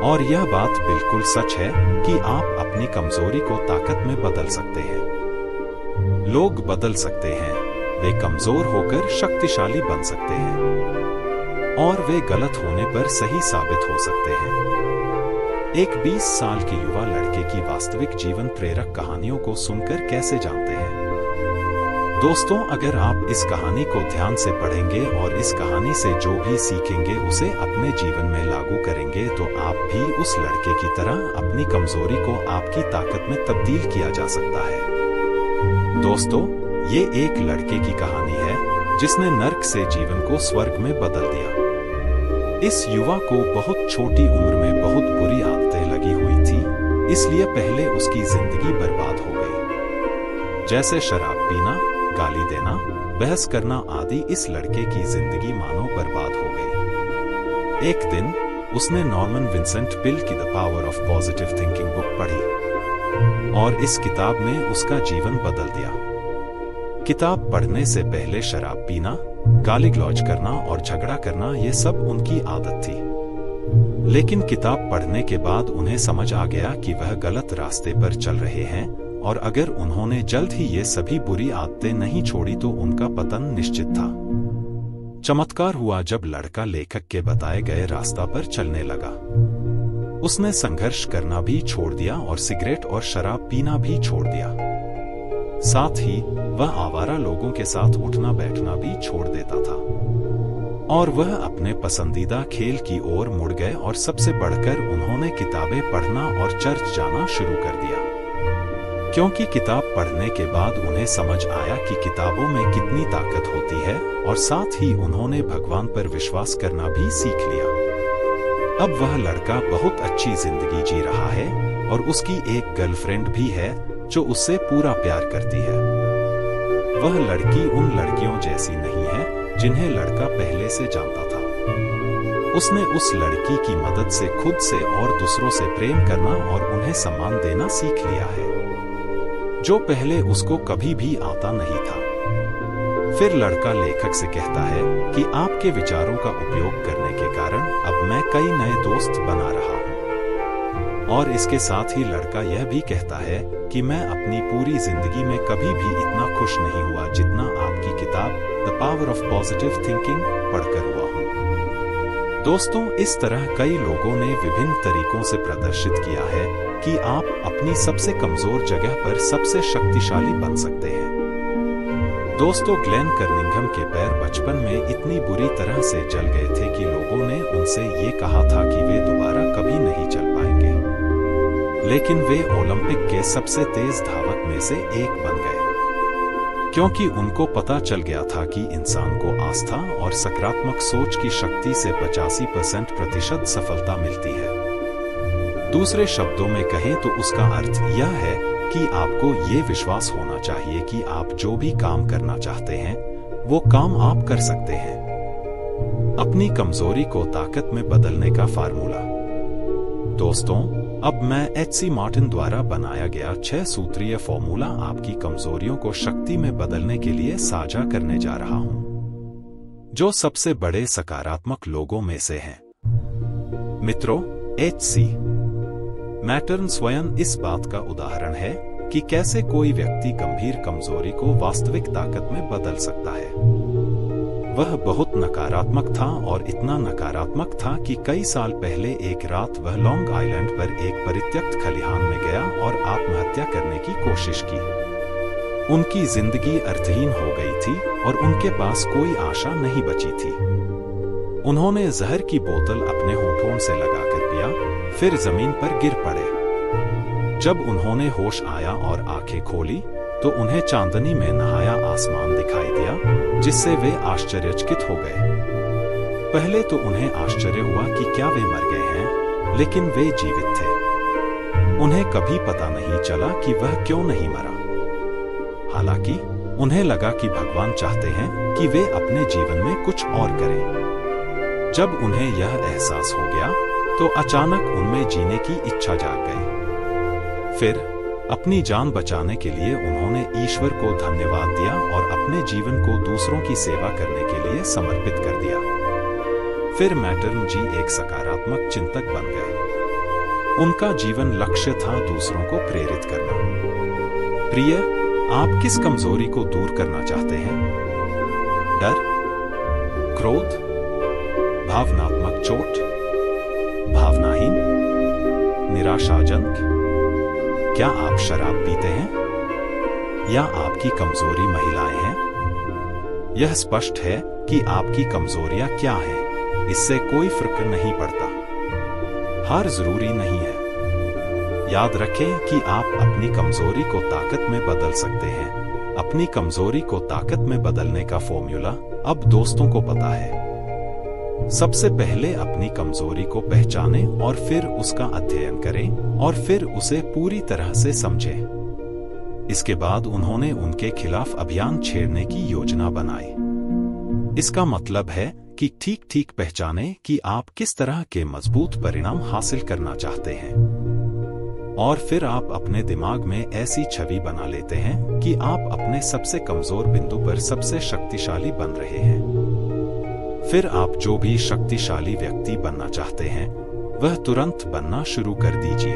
S1: और यह बात बिल्कुल सच है कि आप अपनी कमजोरी को ताकत में बदल सकते हैं। लोग बदल सकते हैं, वे कमजोर होकर शक्तिशाली बन सकते हैं, और वे गलत होने पर सही साबित हो सकते हैं। एक 20 साल के युवा लड़के की वास्तविक जीवन प्रेरक कहानियों को सुनकर कैसे जानते हैं। दोस्तों, अगर आप इस कहानी को ध्यान से पढ़ेंगे और इस कहानी से जो भी सीखेंगे उसे अपने जीवन में लागू करेंगे, तो आप भी उस लड़के की तरह अपनी कमजोरी को आपकी ताकत में तब्दील किया जा सकता है। दोस्तों, ये एक लड़के की कहानी है जिसने नर्क से जीवन को स्वर्ग में बदल दिया। इस युवा को बहुत छोटी उम्र में बहुत बुरी आदतें लगी हुई थी, इसलिए पहले उसकी जिंदगी बर्बाद हो गई। जैसे शराब पीना, गाली देना, बहस करना आदि। इस लड़के की जिंदगी मानो बर्बाद हो गई। एक दिन उसने नॉर्मन विंसेंट पिल की the power of positive thinking book पढ़ी, और इस किताब ने उसका जीवन बदल दिया। किताब पढ़ने से पहले शराब पीना, गाली गलौज करना और झगड़ा करना ये सब उनकी आदत थी। लेकिन किताब पढ़ने के बाद उन्हें समझ आ गया कि वह गलत रास्ते पर चल रहे हैं, और अगर उन्होंने जल्द ही ये सभी बुरी आदतें नहीं छोड़ी तो उनका पतन निश्चित था। चमत्कार हुआ जब लड़का लेखक के बताए गए रास्ता पर चलने लगा। उसने संघर्ष करना भी छोड़ दिया और सिगरेट और शराब पीना भी छोड़ दिया। साथ ही वह आवारा लोगों के साथ उठना बैठना भी छोड़ देता था, और वह अपने पसंदीदा खेल की ओर मुड़ गए, और सबसे बढ़कर उन्होंने किताबें पढ़ना और चर्च जाना शुरू कर दिया। क्योंकि किताब पढ़ने के बाद उन्हें समझ आया कि किताबों में कितनी ताकत होती है, और साथ ही उन्होंने भगवान पर विश्वास करना भी सीख लिया। अब वह लड़का बहुत अच्छी जिंदगी जी रहा है, और उसकी एक गर्लफ्रेंड भी है जो उससे पूरा प्यार करती है। वह लड़की उन लड़कियों जैसी नहीं है जिन्हें लड़का पहले से जानता था। उसने उस लड़की की मदद से खुद से और दूसरों से प्रेम करना और उन्हें सम्मान देना सीख लिया है, जो पहले उसको कभी भी आता नहीं था। फिर लड़का लेखक से कहता है कि आपके विचारों का उपयोग करने के कारण अब मैं कई नए दोस्त बना रहा हूँ। और इसके साथ ही लड़का यह भी कहता है कि मैं अपनी पूरी जिंदगी में कभी भी इतना खुश नहीं हुआ जितना आपकी किताब the power of positive thinking पढ़कर हुआ हूँ। दोस्तों, इस तरह कई लोगों ने विभिन्न तरीकों से प्रदर्शित किया है कि आप अपनी सबसे कमजोर जगह पर सबसे शक्तिशाली बन सकते हैं। दोस्तों, ग्लेन कर्निंघम के पैर बचपन में इतनी बुरी तरह से जल गए थे कि लोगों ने उनसे ये कहा था कि वे दोबारा कभी नहीं चल पाएंगे। लेकिन वे ओलंपिक के सबसे तेज धावक में से एक बन गए, क्योंकि उनको पता चल गया था कि इंसान को आस्था और सकारात्मक सोच की शक्ति से 85% सफलता मिलती है। दूसरे शब्दों में कहें तो उसका अर्थ यह है कि आपको ये विश्वास होना चाहिए कि आप जो भी काम करना चाहते हैं वो काम आप कर सकते हैं। अपनी कमजोरी को ताकत में बदलने का फार्मूला। दोस्तों, अब मैं एच.सी. मार्टिन द्वारा बनाया गया 6 सूत्रीय फॉर्मूला आपकी कमजोरियों को शक्ति में बदलने के लिए साझा करने जा रहा हूं, जो सबसे बड़े सकारात्मक लोगों में से हैं। मित्रों, एच.सी. मैटर्न स्वयं इस बात का उदाहरण है कि कैसे कोई व्यक्ति गंभीर कमजोरी को वास्तविक ताकत में बदल सकता है। वह बहुत नकारात्मक था, और इतना नकारात्मक था कि कई साल पहले एक रात वह लॉन्ग आइलैंड पर एक परित्यक्त खलिहान में गया और आत्महत्या करने की कोशिश की। उनकी जिंदगी अर्थहीन हो गई थी और उनके पास कोई आशा नहीं बची थी। उन्होंने जहर की बोतल अपने होठों से लगाकर पिया, फिर जमीन पर गिर पड़े। जब उन्होंने होश आया और आंखें खोली तो उन्हें चांदनी में नहाया आसमान दिखाई दिया, जिससे वे आश्चर्यचकित हो गए। पहले तो उन्हें आश्चर्य हुआ कि क्या वे मर गए हैं, लेकिन वे जीवित थे। उन्हें कभी पता नहीं चला कि वह क्यों नहीं मरा। हालांकि उन्हें लगा कि भगवान चाहते हैं कि वे अपने जीवन में कुछ और करें। जब उन्हें यह एहसास हो गया तो अचानक उनमें जीने की इच्छा जाग गई। फिर अपनी जान बचाने के लिए उन्होंने ईश्वर को धन्यवाद दिया और अपने जीवन को दूसरों की सेवा करने के लिए समर्पित कर दिया। फिर मैटर्न जी एक सकारात्मक चिंतक बन गए। उनका जीवन लक्ष्य था दूसरों को प्रेरित करना। प्रिय, आप किस कमजोरी को दूर करना चाहते हैं? डर, क्रोध, भावनात्मक चोट, भावनाहीन, निराशाजनक? क्या आप शराब पीते हैं या आपकी कमजोरी महिलाएं हैं? यह स्पष्ट है कि आपकी कमजोरियां क्या हैं, इससे कोई फर्क नहीं पड़ता। हार जरूरी नहीं है। याद रखें कि आप अपनी कमजोरी को ताकत में बदल सकते हैं। अपनी कमजोरी को ताकत में बदलने का फॉर्मूला अब दोस्तों को पता है। सबसे पहले अपनी कमजोरी को पहचानें और फिर उसका अध्ययन करें और फिर उसे पूरी तरह से समझें। इसके बाद उन्होंने उनके खिलाफ अभियान छेड़ने की योजना बनाई। इसका मतलब है कि ठीक ठीक पहचानें कि आप किस तरह के मजबूत परिणाम हासिल करना चाहते हैं। और फिर आप अपने दिमाग में ऐसी छवि बना लेते हैं कि आप अपने सबसे कमजोर बिंदु पर सबसे शक्तिशाली बन रहे हैं। फिर आप जो भी शक्तिशाली व्यक्ति बनना चाहते हैं वह तुरंत बनना शुरू कर दीजिए।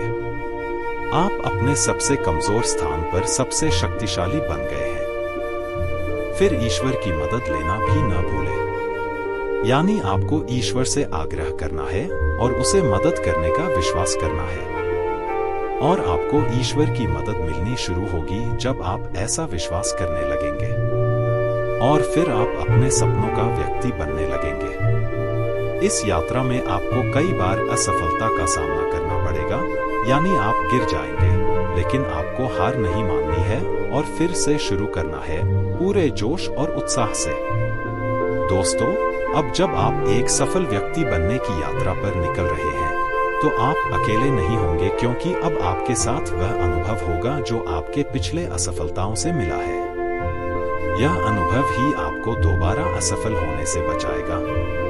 S1: आप अपने सबसे कमजोर स्थान पर सबसे शक्तिशाली बन गए हैं। फिर ईश्वर की मदद लेना भी न भूलें। यानी आपको ईश्वर से आग्रह करना है और उसे मदद करने का विश्वास करना है। और आपको ईश्वर की मदद मिलनी शुरू होगी जब आप ऐसा विश्वास करने लगेंगे। और फिर आप अपने सपनों का व्यक्ति बनने लगेंगे। इस यात्रा में आपको कई बार असफलता का सामना करना पड़ेगा, यानी आप गिर जाएंगे, लेकिन आपको हार नहीं माननी है और फिर से शुरू करना है पूरे जोश और उत्साह से। दोस्तों, अब जब आप एक सफल व्यक्ति बनने की यात्रा पर निकल रहे हैं तो आप अकेले नहीं होंगे, क्योंकि अब आपके साथ वह अनुभव होगा जो आपके पिछले असफलताओं से मिला है। यह अनुभव ही आपको दोबारा असफल होने से बचाएगा,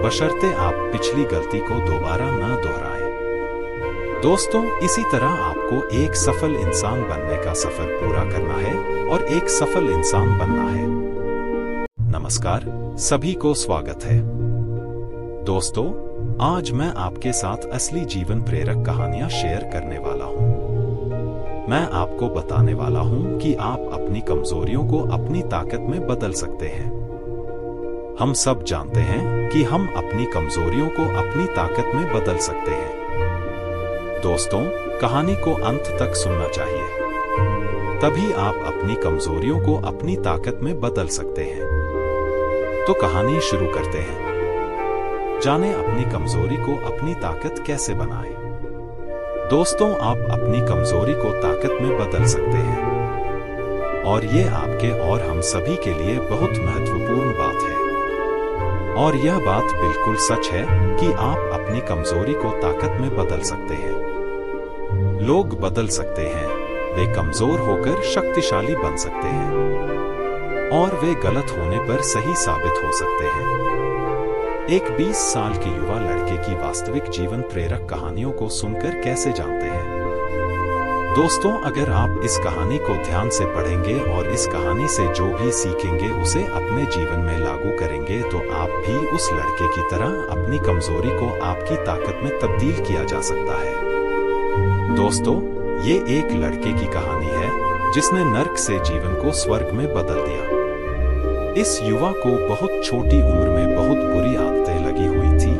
S1: बशर्ते आप पिछली गलती को दोबारा न दोहराएं। दोस्तों, इसी तरह आपको एक सफल इंसान बनने का सफर पूरा करना है और एक सफल इंसान बनना है। नमस्कार, सभी को स्वागत है। दोस्तों, आज मैं आपके साथ असली जीवन प्रेरक कहानियां शेयर करने वाला हूं। मैं आपको बताने वाला हूं कि आप अपनी कमजोरियों को अपनी ताकत में बदल सकते हैं। हम सब जानते हैं कि हम अपनी कमजोरियों को अपनी ताकत में बदल सकते हैं। दोस्तों, कहानी को अंत तक सुनना चाहिए, तभी आप अपनी कमजोरियों को अपनी ताकत में बदल सकते हैं। तो कहानी शुरू करते हैं। जानें अपनी कमजोरी को अपनी ताकत कैसे बनाएं। दोस्तों, आप अपनी कमजोरी को ताकत में बदल सकते हैं और ये आपके और हम सभी के लिए बहुत महत्वपूर्ण बात है। और यह बात बिल्कुल सच है कि आप अपनी कमजोरी को ताकत में बदल सकते हैं। लोग बदल सकते हैं, वे कमजोर होकर शक्तिशाली बन सकते हैं और वे गलत होने पर सही साबित हो सकते हैं। एक 20 साल के युवा लड़के की वास्तविक जीवन प्रेरक कहानियों को सुनकर कैसे जानते हैं? दोस्तों, अगर आप इस कहानी को ध्यान से पढ़ेंगे और इस कहानी से जो भी सीखेंगे उसे अपने जीवन में लागू करेंगे तो आप भी उस लड़के की तरह अपनी कमजोरी को आपकी ताकत में तब्दील किया जा सकता है। दोस्तों, ये एक लड़के की कहानी है जिसने नर्क से जीवन को स्वर्ग में बदल दिया। इस युवा को बहुत छोटी उम्र में बहुत बुरी आदतें लगी हुई थी,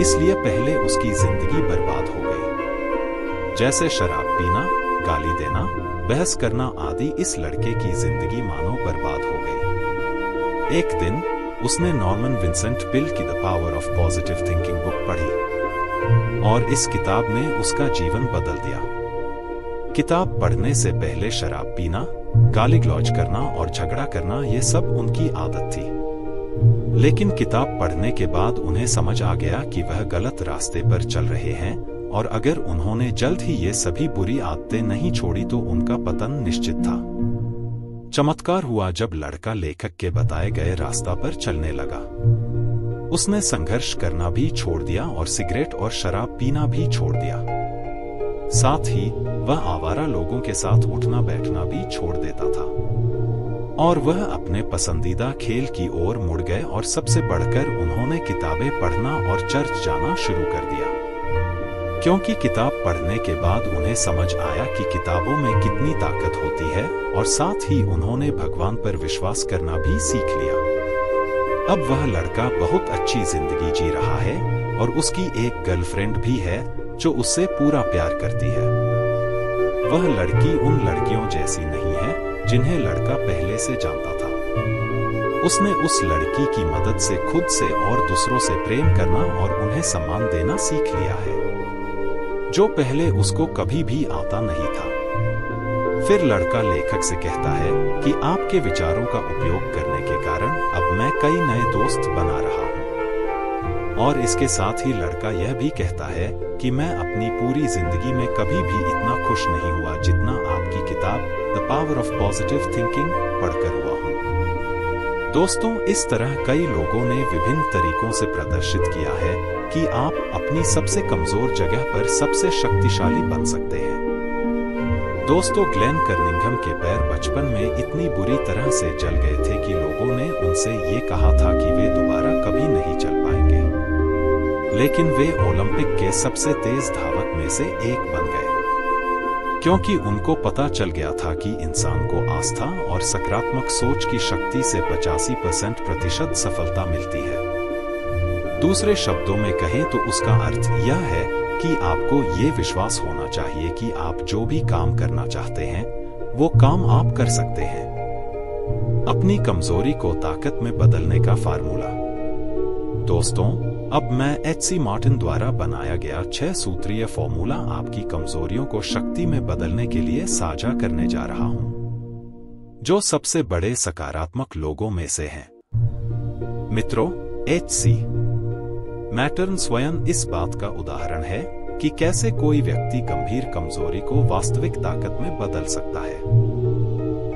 S1: इसलिए पहले उसकी जिंदगी बर्बाद हो गई। जैसे शराब पीना, गाली देना, बहस करना आदि। इस लड़के की जिंदगी मानो बर्बाद हो गई। एक दिन उसने नॉर्मन विंसेंट पेल की the power of positive thinking book पढ़ी और इस किताब ने उसका जीवन बदल दिया। किताब पढ़ने से पहले शराब पीना, गाली गलौज करना और झगड़ा करना ये सब उनकी आदत थी। लेकिन किताब पढ़ने के बाद उन्हें समझ आ गया कि वह गलत रास्ते पर चल रहे हैं और अगर उन्होंने जल्द ही ये सभी बुरी आदतें नहीं छोड़ी तो उनका पतन निश्चित था। चमत्कार हुआ जब लड़का लेखक के बताए गए रास्ता पर चलने लगा। उसने संघर्ष करना भी छोड़ दिया और सिगरेट और शराब पीना भी छोड़ दिया। साथ ही वह आवारा लोगों के साथ उठना बैठना भी छोड़ देता था और वह अपने पसंदीदा खेल की ओर मुड़ गए और सबसे बढ़कर उन्होंने किताबें पढ़ना और चर्च जाना शुरू कर दिया, क्योंकि किताब पढ़ने के बाद उन्हें समझ आया कि किताबों में कितनी ताकत होती है और साथ ही उन्होंने भगवान पर विश्वास करना भी सीख लिया। अब वह लड़का बहुत अच्छी जिंदगी जी रहा है और उसकी एक गर्लफ्रेंड भी है जो उससे पूरा प्यार करती है। वह लड़की उन लड़कियों जैसी नहीं है जिन्हें लड़का पहले से जानता था। उसने उस लड़की की मदद से खुद से और दूसरों से प्रेम करना और उन्हें सम्मान देना सीख लिया है, जो पहले उसको कभी भी आता नहीं था। फिर लड़का लेखक से कहता है कि आपके विचारों का उपयोग करने के कारण अब मैं कई नए दोस्त बना रहा हूँ। और इसके साथ ही लड़का यह भी कहता है कि मैं अपनी पूरी जिंदगी में कभी भी इतना खुश नहीं हुआ जितना आपकी किताब the power of positive thinking पढ़कर हुआ हूँ। दोस्तों, इस तरह कई लोगों ने विभिन्न तरीकों से प्रदर्शित किया है कि आप अपनी सबसे कमजोर जगह पर सबसे शक्तिशाली बन सकते हैं। दोस्तों, ग्लेन कर्निंघम के पैर बचपन में इतनी बुरी तरह से जल गए थे कि लोगों ने उनसे ये कहा था कि वे दोबारा कभी नहीं चल पाएंगे, लेकिन वे ओलंपिक के सबसे तेज धावक में से एक बन गए, क्योंकि उनको पता चल गया था कि इंसान को आस्था और सकारात्मक सोच की शक्ति से 85% सफलता मिलती है। दूसरे शब्दों में कहें तो उसका अर्थ यह है कि आपको ये विश्वास होना चाहिए कि आप जो भी काम करना चाहते हैं वो काम आप कर सकते हैं। अपनी कमजोरी को ताकत में बदलने का फार्मूला। दोस्तों, अब मैं एच.सी. मार्टिन द्वारा बनाया गया 6 सूत्रीय फॉर्मूला आपकी कमजोरियों को शक्ति में बदलने के लिए साझा करने जा रहा हूं, जो सबसे बड़े सकारात्मक लोगों में से हैं। मित्रों, एच.सी. मैटर्न स्वयं इस बात का उदाहरण है कि कैसे कोई व्यक्ति गंभीर कमजोरी को वास्तविक ताकत में बदल सकता है।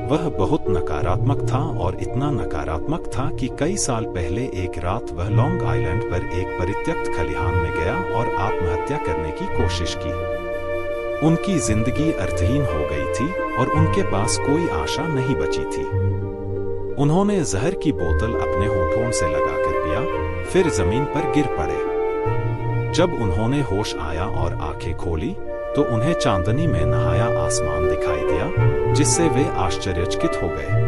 S1: वह बहुत नकारात्मक था और इतना नकारात्मक था कि कई साल पहले एक रात वह लॉन्ग आइलैंड पर एक परित्यक्त खलिहान में गया और आत्महत्या करने की कोशिश की। उनकी जिंदगी अर्थहीन हो गई थी और उनके पास कोई आशा नहीं बची थी। उन्होंने जहर की बोतल अपने होठों से लगाकर पिया, फिर जमीन पर गिर पड़े। जब उन्होंने होश आया और आंखें खोली तो उन्हें चांदनी में नहाया आसमान दिखाई दिया, जिससे वे आश्चर्यचकित हो गए।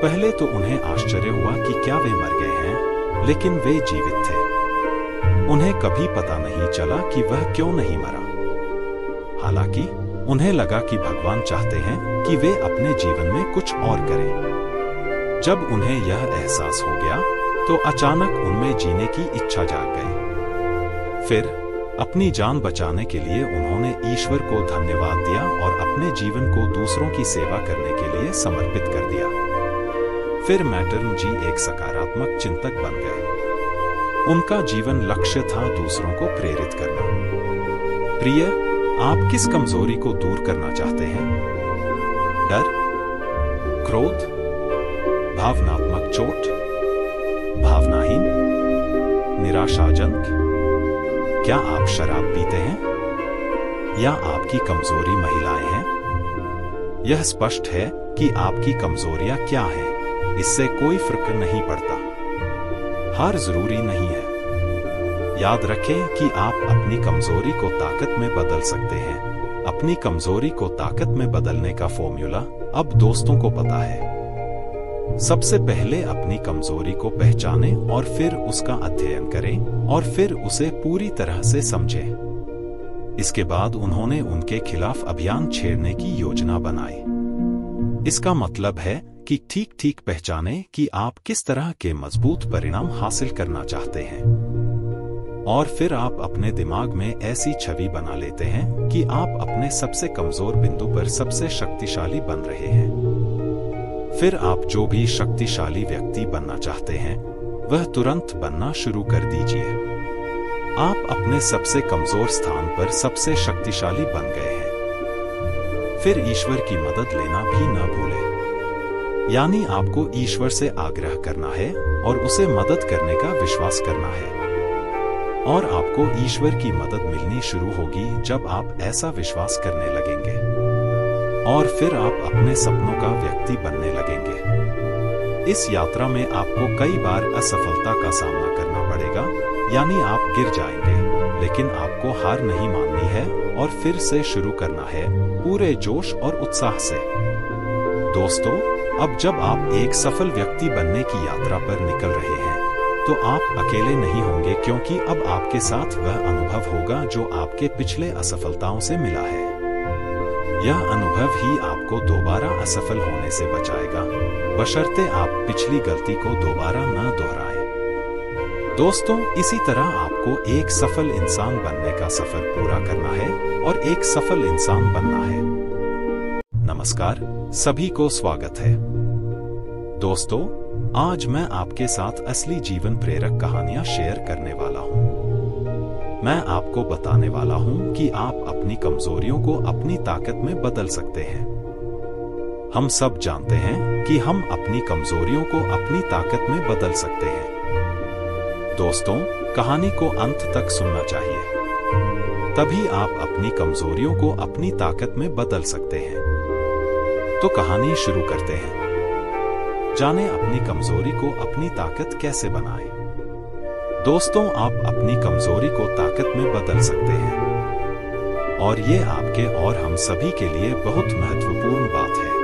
S1: पहले तो उन्हें आश्चर्य हुआ कि क्या वे मर गए हैं, लेकिन वे जीवित थे। उन्हें कभी पता नहीं चला कि वह क्यों नहीं मरा। हालांकि उन्हें लगा कि भगवान चाहते हैं कि वे अपने जीवन में कुछ और करें। जब उन्हें यह एहसास हो गया तो अचानक उनमें जीने की इच्छा जाग गई। फिर अपनी जान बचाने के लिए उन्होंने ईश्वर को धन्यवाद दिया और अपने जीवन को दूसरों की सेवा करने के लिए समर्पित कर दिया। फिर मैटर्न जी एक सकारात्मक चिंतक बन गए। उनका जीवन लक्ष्य था दूसरों को प्रेरित करना। प्रिय, आप किस कमजोरी को दूर करना चाहते हैं? डर, क्रोध, भावनात्मक चोट, भावनाहीन, निराशाजनक? क्या आप शराब पीते हैं या आपकी कमजोरी महिलाएं हैं? यह स्पष्ट है कि आपकी कमजोरियां क्या हैं, इससे कोई फर्क नहीं पड़ता। हार जरूरी नहीं है। याद रखें कि आप अपनी कमजोरी को ताकत में बदल सकते हैं। अपनी कमजोरी को ताकत में बदलने का फॉर्मूला अब दोस्तों को पता है। सबसे पहले अपनी कमजोरी को पहचानें और फिर उसका अध्ययन करें और फिर उसे पूरी तरह से समझें। इसके बाद उन्होंने उनके खिलाफ अभियान छेड़ने की योजना बनाई। इसका मतलब है कि ठीक पहचानें कि आप किस तरह के मजबूत परिणाम हासिल करना चाहते हैं, और फिर आप अपने दिमाग में ऐसी छवि बना लेते हैं कि आप अपने सबसे कमजोर बिंदु पर सबसे शक्तिशाली बन रहे हैं। फिर आप जो भी शक्तिशाली व्यक्ति बनना चाहते हैं वह तुरंत बनना शुरू कर दीजिए। आप अपने सबसे कमजोर स्थान पर सबसे शक्तिशाली बन गए हैं। फिर ईश्वर की मदद लेना भी न भूलें। यानी आपको ईश्वर से आग्रह करना है और उसे मदद करने का विश्वास करना है। और आपको ईश्वर की मदद मिलनी शुरू होगी जब आप ऐसा विश्वास करने लगेंगे। और फिर आप अपने सपनों का व्यक्ति बनने लगेंगे। इस यात्रा में आपको कई बार असफलता का सामना करना पड़ेगा, यानी आप गिर जाएंगे, लेकिन आपको हार नहीं माननी है और फिर से शुरू करना है पूरे जोश और उत्साह से। दोस्तों, अब जब आप एक सफल व्यक्ति बनने की यात्रा पर निकल रहे हैं, तो आप अकेले नहीं होंगे, क्योंकि अब आपके साथ वह अनुभव होगा जो आपके पिछले असफलताओं से मिला है। यह अनुभव ही आपको दोबारा असफल होने से बचाएगा, बशर्ते आप पिछली गलती को दोबारा न दोहराएं। दोस्तों, इसी तरह आपको एक सफल इंसान बनने का सफर पूरा करना है और एक सफल इंसान बनना है। नमस्कार, सभी को स्वागत है। दोस्तों, आज मैं आपके साथ असली जीवन प्रेरक कहानियां शेयर करने वाला हूं। मैं आपको बताने वाला हूं कि आप अपनी कमजोरियों को अपनी ताकत में बदल सकते हैं। हम सब जानते हैं कि हम अपनी कमजोरियों को अपनी ताकत में बदल सकते हैं। दोस्तों, कहानी को अंत तक सुनना चाहिए, तभी आप अपनी कमजोरियों को अपनी ताकत में बदल सकते हैं। तो कहानी शुरू करते हैं। जाने अपनी कमजोरी को अपनी ताकत कैसे बनाएं। दोस्तों, आप अपनी कमजोरी को ताकत में बदल सकते हैं, और ये आपके और हम सभी के लिए बहुत महत्वपूर्ण बात है।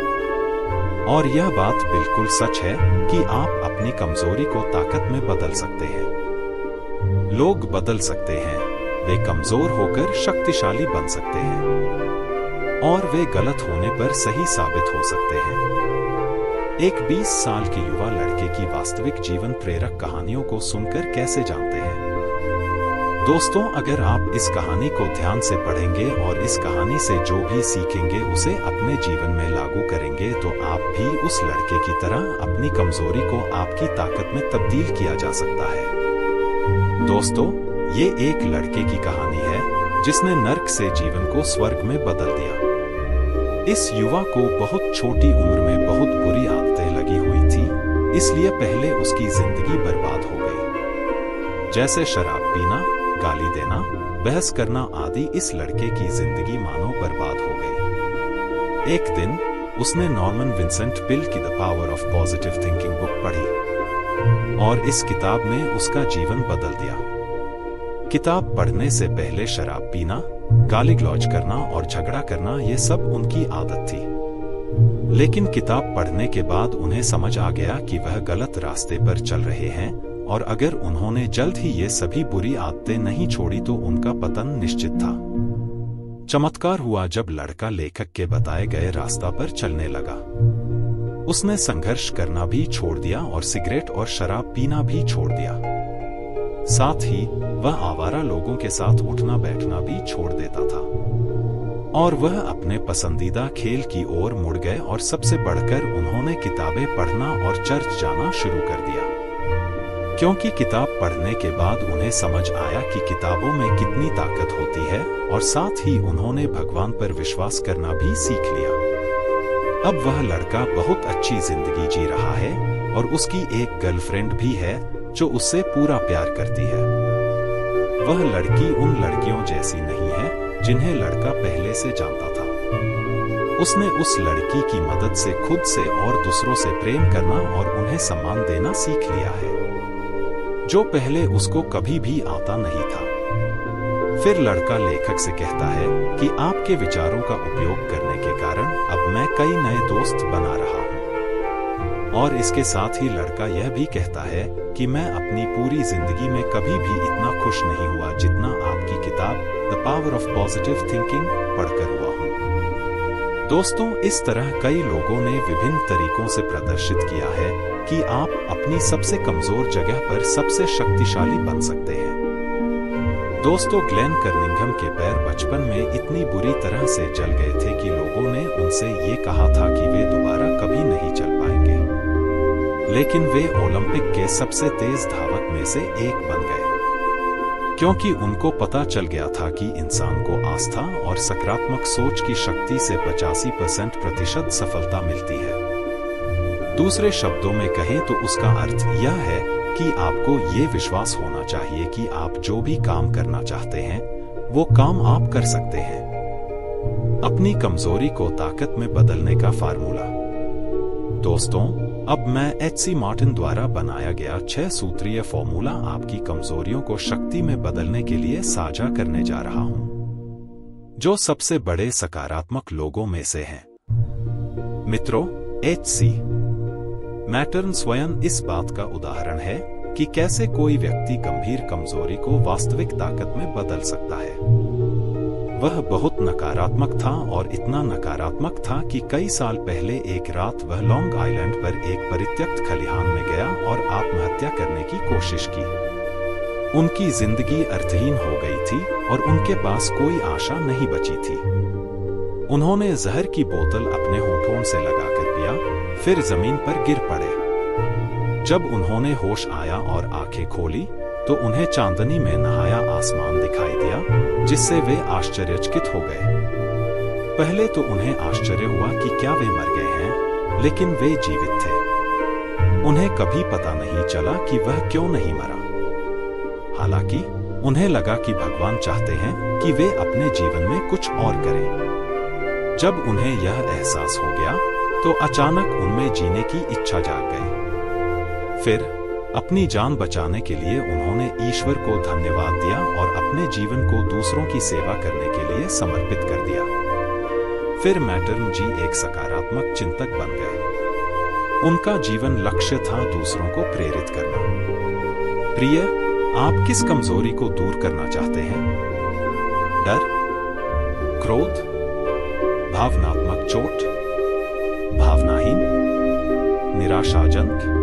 S1: और यह बात बिल्कुल सच है कि आप अपनी कमजोरी को ताकत में बदल सकते हैं। लोग बदल सकते हैं, वे कमजोर होकर शक्तिशाली बन सकते हैं, और वे गलत होने पर सही साबित हो सकते हैं। एक 20 साल के युवा लड़के की वास्तविक जीवन प्रेरक कहानियों को सुनकर कैसे जानते हैं। दोस्तों, अगर आप इस कहानी को ध्यान से पढ़ेंगे और इस कहानी से जो भी सीखेंगे उसे अपने जीवन में लागू करेंगे, तो आप भी उस लड़के की तरह अपनी कमजोरी को आपकी ताकत में तब्दील किया जा सकता है। दोस्तों, ये एक लड़के की कहानी है जिसने नर्क से जीवन को स्वर्ग में बदल दिया। इस युवा को बहुत छोटी उम्र में बहुत बुरी आदतें लगी हुई थी, इसलिए पहले उसकी जिंदगी बर्बाद हो गई। जैसे शराब पीना, गाली देना, बहस करना आदि। इस लड़के की जिंदगी मानो बर्बाद हो गई। एक दिन उसने नॉर्मन विंसेंट पेल की the power of positive thinking book पढ़ी, और इस किताब ने उसका जीवन बदल दिया। किताब पढ़ने से पहले शराब पीना, गाली गलौज करना और झगड़ा करना ये सब उनकी आदत थी। लेकिन किताब पढ़ने के बाद उन्हें समझ आ गया कि वह गलत रास्ते पर चल रहे हैं, और अगर उन्होंने जल्द ही ये सभी बुरी आदतें नहीं छोड़ी तो उनका पतन निश्चित था। चमत्कार हुआ जब लड़का लेखक के बताए गए रास्ता पर चलने लगा। उसने संघर्ष करना भी छोड़ दिया और सिगरेट और शराब पीना भी छोड़ दिया। साथ ही वह आवारा लोगों के साथ उठना बैठना भी छोड़ देता था, और वह अपने पसंदीदा खेल की ओर मुड़ गए, और सबसे बढ़कर उन्होंने किताबें पढ़ना और चर्च जाना शुरू कर दिया। क्योंकि किताब पढ़ने के बाद उन्हें समझ आया कि किताबों में कितनी ताकत होती है, और साथ ही उन्होंने भगवान पर विश्वास करना भी सीख लिया। अब वह लड़का बहुत अच्छी जिंदगी जी रहा है, और उसकी एक गर्लफ्रेंड भी है जो उससे पूरा प्यार करती है। वह लड़की उन लड़कियों जैसी नहीं है जिन्हें लड़का पहले से जानता था। उसने उस लड़की की मदद से खुद से और दूसरों से प्रेम करना और उन्हें सम्मान देना सीख लिया है, जो पहले उसको कभी भी आता नहीं था। फिर लड़का लेखक से कहता है कि आपके विचारों का उपयोग करने के कारण अब मैं कई नए दोस्त बना रहा हूँ। और इसके साथ ही लड़का यह भी कहता है कि मैं अपनी पूरी जिंदगी में कभी भी इतना खुश नहीं हुआ जितना आपकी किताब the power of positive thinking पढ़कर हुआ हूँ। दोस्तों, इस तरह कई लोगों ने विभिन्न तरीकों से प्रदर्शित किया है कि आप अपनी सबसे कमजोर जगह पर सबसे शक्तिशाली बन सकते हैं। दोस्तों, ग्लेन कर्निंघम के पैर बचपन में इतनी बुरी तरह से जल गए थे कि लोगों ने उनसे ये कहा था कि वे दोबारा कभी नहीं चल पाएंगे। लेकिन वे ओलंपिक के सबसे तेज धावक में से एक बन गए, क्योंकि उनको पता चल गया था कि इंसान को आस्था और सकारात्मक सोच की शक्ति से 85% सफलता मिलती है। दूसरे शब्दों में कहें तो उसका अर्थ यह है कि आपको ये विश्वास होना चाहिए कि आप जो भी काम करना चाहते हैं वो काम आप कर सकते हैं। अपनी कमजोरी को ताकत में बदलने का फार्मूला। दोस्तों, अब मैं एच.सी. मार्टिन द्वारा बनाया गया 6 सूत्रीय फॉर्मूला आपकी कमजोरियों को शक्ति में बदलने के लिए साझा करने जा रहा हूं, जो सबसे बड़े सकारात्मक लोगों में से हैं। मित्रों, एच.सी. मार्टिन स्वयं इस बात का उदाहरण है कि कैसे कोई व्यक्ति गंभीर कमजोरी को वास्तविक ताकत में बदल सकता है। वह बहुत नकारात्मक था और इतना नकारात्मक था कि कई साल पहले एक रात वह लॉन्ग आइलैंड पर एक परित्यक्त खलिहान में गया और आत्महत्या करने की कोशिश की। उनकी जिंदगी अर्थहीन हो गई थी और उनके पास कोई आशा नहीं बची थी। उन्होंने जहर की बोतल अपने होठों से लगाकर पिया, फिर जमीन पर गिर पड़े। जब उन्होंने होश आया और आंखें खोली तो उन्हें चांदनी में नहाया आसमान दिखाई दिया, जिससे वे आश्चर्यचकित हो गए। पहले तो उन्हें आश्चर्य हुआ कि क्या वे मर गए हैं, लेकिन वे जीवित थे। उन्हें कभी पता नहीं चला कि वह क्यों नहीं मरा। हालांकि उन्हें लगा कि भगवान चाहते हैं कि वे अपने जीवन में कुछ और करें। जब उन्हें यह एहसास हो गया तो अचानक उनमें जीने की इच्छा जाग गई। फिर अपनी जान बचाने के लिए उन्होंने ईश्वर को धन्यवाद दिया और अपने जीवन को दूसरों की सेवा करने के लिए समर्पित कर दिया। फिर मार्टिन जी एक सकारात्मक चिंतक बन गए। उनका जीवन लक्ष्य था दूसरों को प्रेरित करना। प्रिय, आप किस कमजोरी को दूर करना चाहते हैं? डर, क्रोध, भावनात्मक चोट, भावनाहीन, निराशाजनक?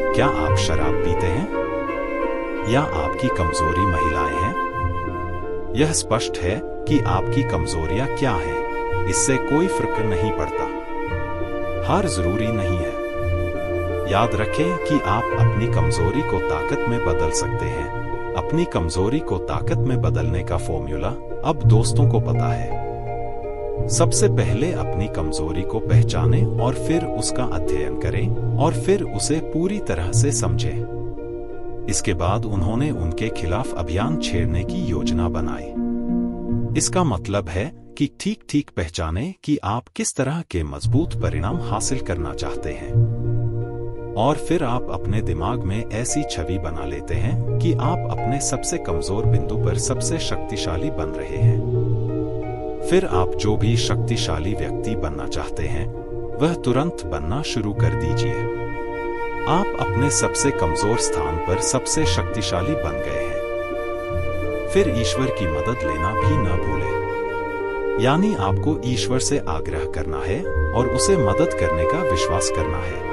S1: क्या आप शराब पीते हैं या आपकी कमजोरी महिलाएं हैं? यह स्पष्ट है कि आपकी कमजोरियां क्या हैं, इससे कोई फर्क नहीं पड़ता। हार जरूरी नहीं है। याद रखें कि आप अपनी कमजोरी को ताकत में बदल सकते हैं। अपनी कमजोरी को ताकत में बदलने का फॉर्मूला अब दोस्तों को पता है। सबसे पहले अपनी कमजोरी को पहचानें और फिर उसका अध्ययन करें और फिर उसे पूरी तरह से समझें। इसके बाद उन्होंने उनके खिलाफ अभियान छेड़ने की योजना बनाई। इसका मतलब है कि ठीक पहचानें कि आप किस तरह के मजबूत परिणाम हासिल करना चाहते हैं। और फिर आप अपने दिमाग में ऐसी छवि बना लेते हैं कि आप अपने सबसे कमजोर बिंदु पर सबसे शक्तिशाली बन रहे हैं। फिर आप जो भी शक्तिशाली व्यक्ति बनना चाहते हैं वह तुरंत बनना शुरू कर दीजिए। आप अपने सबसे कमजोर स्थान पर सबसे शक्तिशाली बन गए हैं। फिर ईश्वर की मदद लेना भी न भूलें। यानी आपको ईश्वर से आग्रह करना है और उसे मदद करने का विश्वास करना है।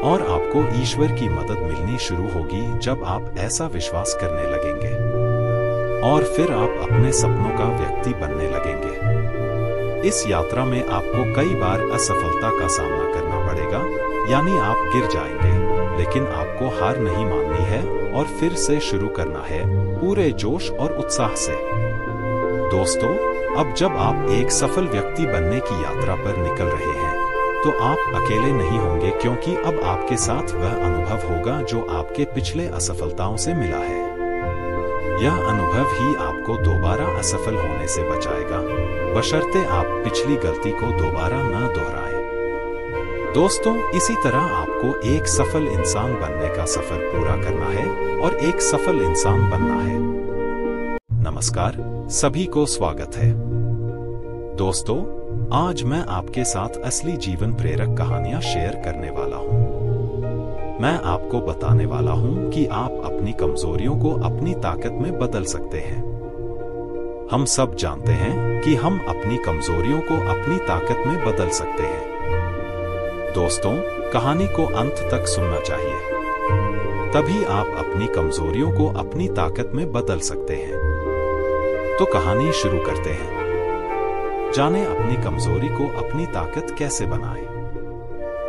S1: और आपको ईश्वर की मदद मिलनी शुरू होगी जब आप ऐसा विश्वास करने लगेंगे। और फिर आप अपने सपनों का व्यक्ति बनने लगेंगे। इस यात्रा में आपको कई बार असफलता का सामना करना पड़ेगा, यानी आप गिर जाएंगे, लेकिन आपको हार नहीं माननी है और फिर से शुरू करना है पूरे जोश और उत्साह से। दोस्तों, अब जब आप एक सफल व्यक्ति बनने की यात्रा पर निकल रहे हैं तो आप अकेले नहीं होंगे, क्योंकि अब आपके साथ वह अनुभव होगा जो आपके पिछले असफलताओं से मिला है। यह अनुभव ही आपको दोबारा असफल होने से बचाएगा, बशर्ते आप पिछली गलती को दोबारा न दोहराएं। दोस्तों, इसी तरह आपको एक सफल इंसान बनने का सफर पूरा करना है और एक सफल इंसान बनना है। नमस्कार, सभी को स्वागत है। दोस्तों, आज मैं आपके साथ असली जीवन प्रेरक कहानियां शेयर करने वाला हूं। मैं आपको बताने वाला हूं कि आप अपनी कमजोरियों को अपनी ताकत में बदल सकते हैं। हम सब जानते हैं कि हम अपनी कमजोरियों को अपनी ताकत में बदल सकते हैं। दोस्तों, कहानी को अंत तक सुनना चाहिए, तभी आप अपनी कमजोरियों को अपनी ताकत में बदल सकते हैं। तो कहानी शुरू करते हैं। जानें अपनी कमजोरी को अपनी ताकत कैसे बनाएं।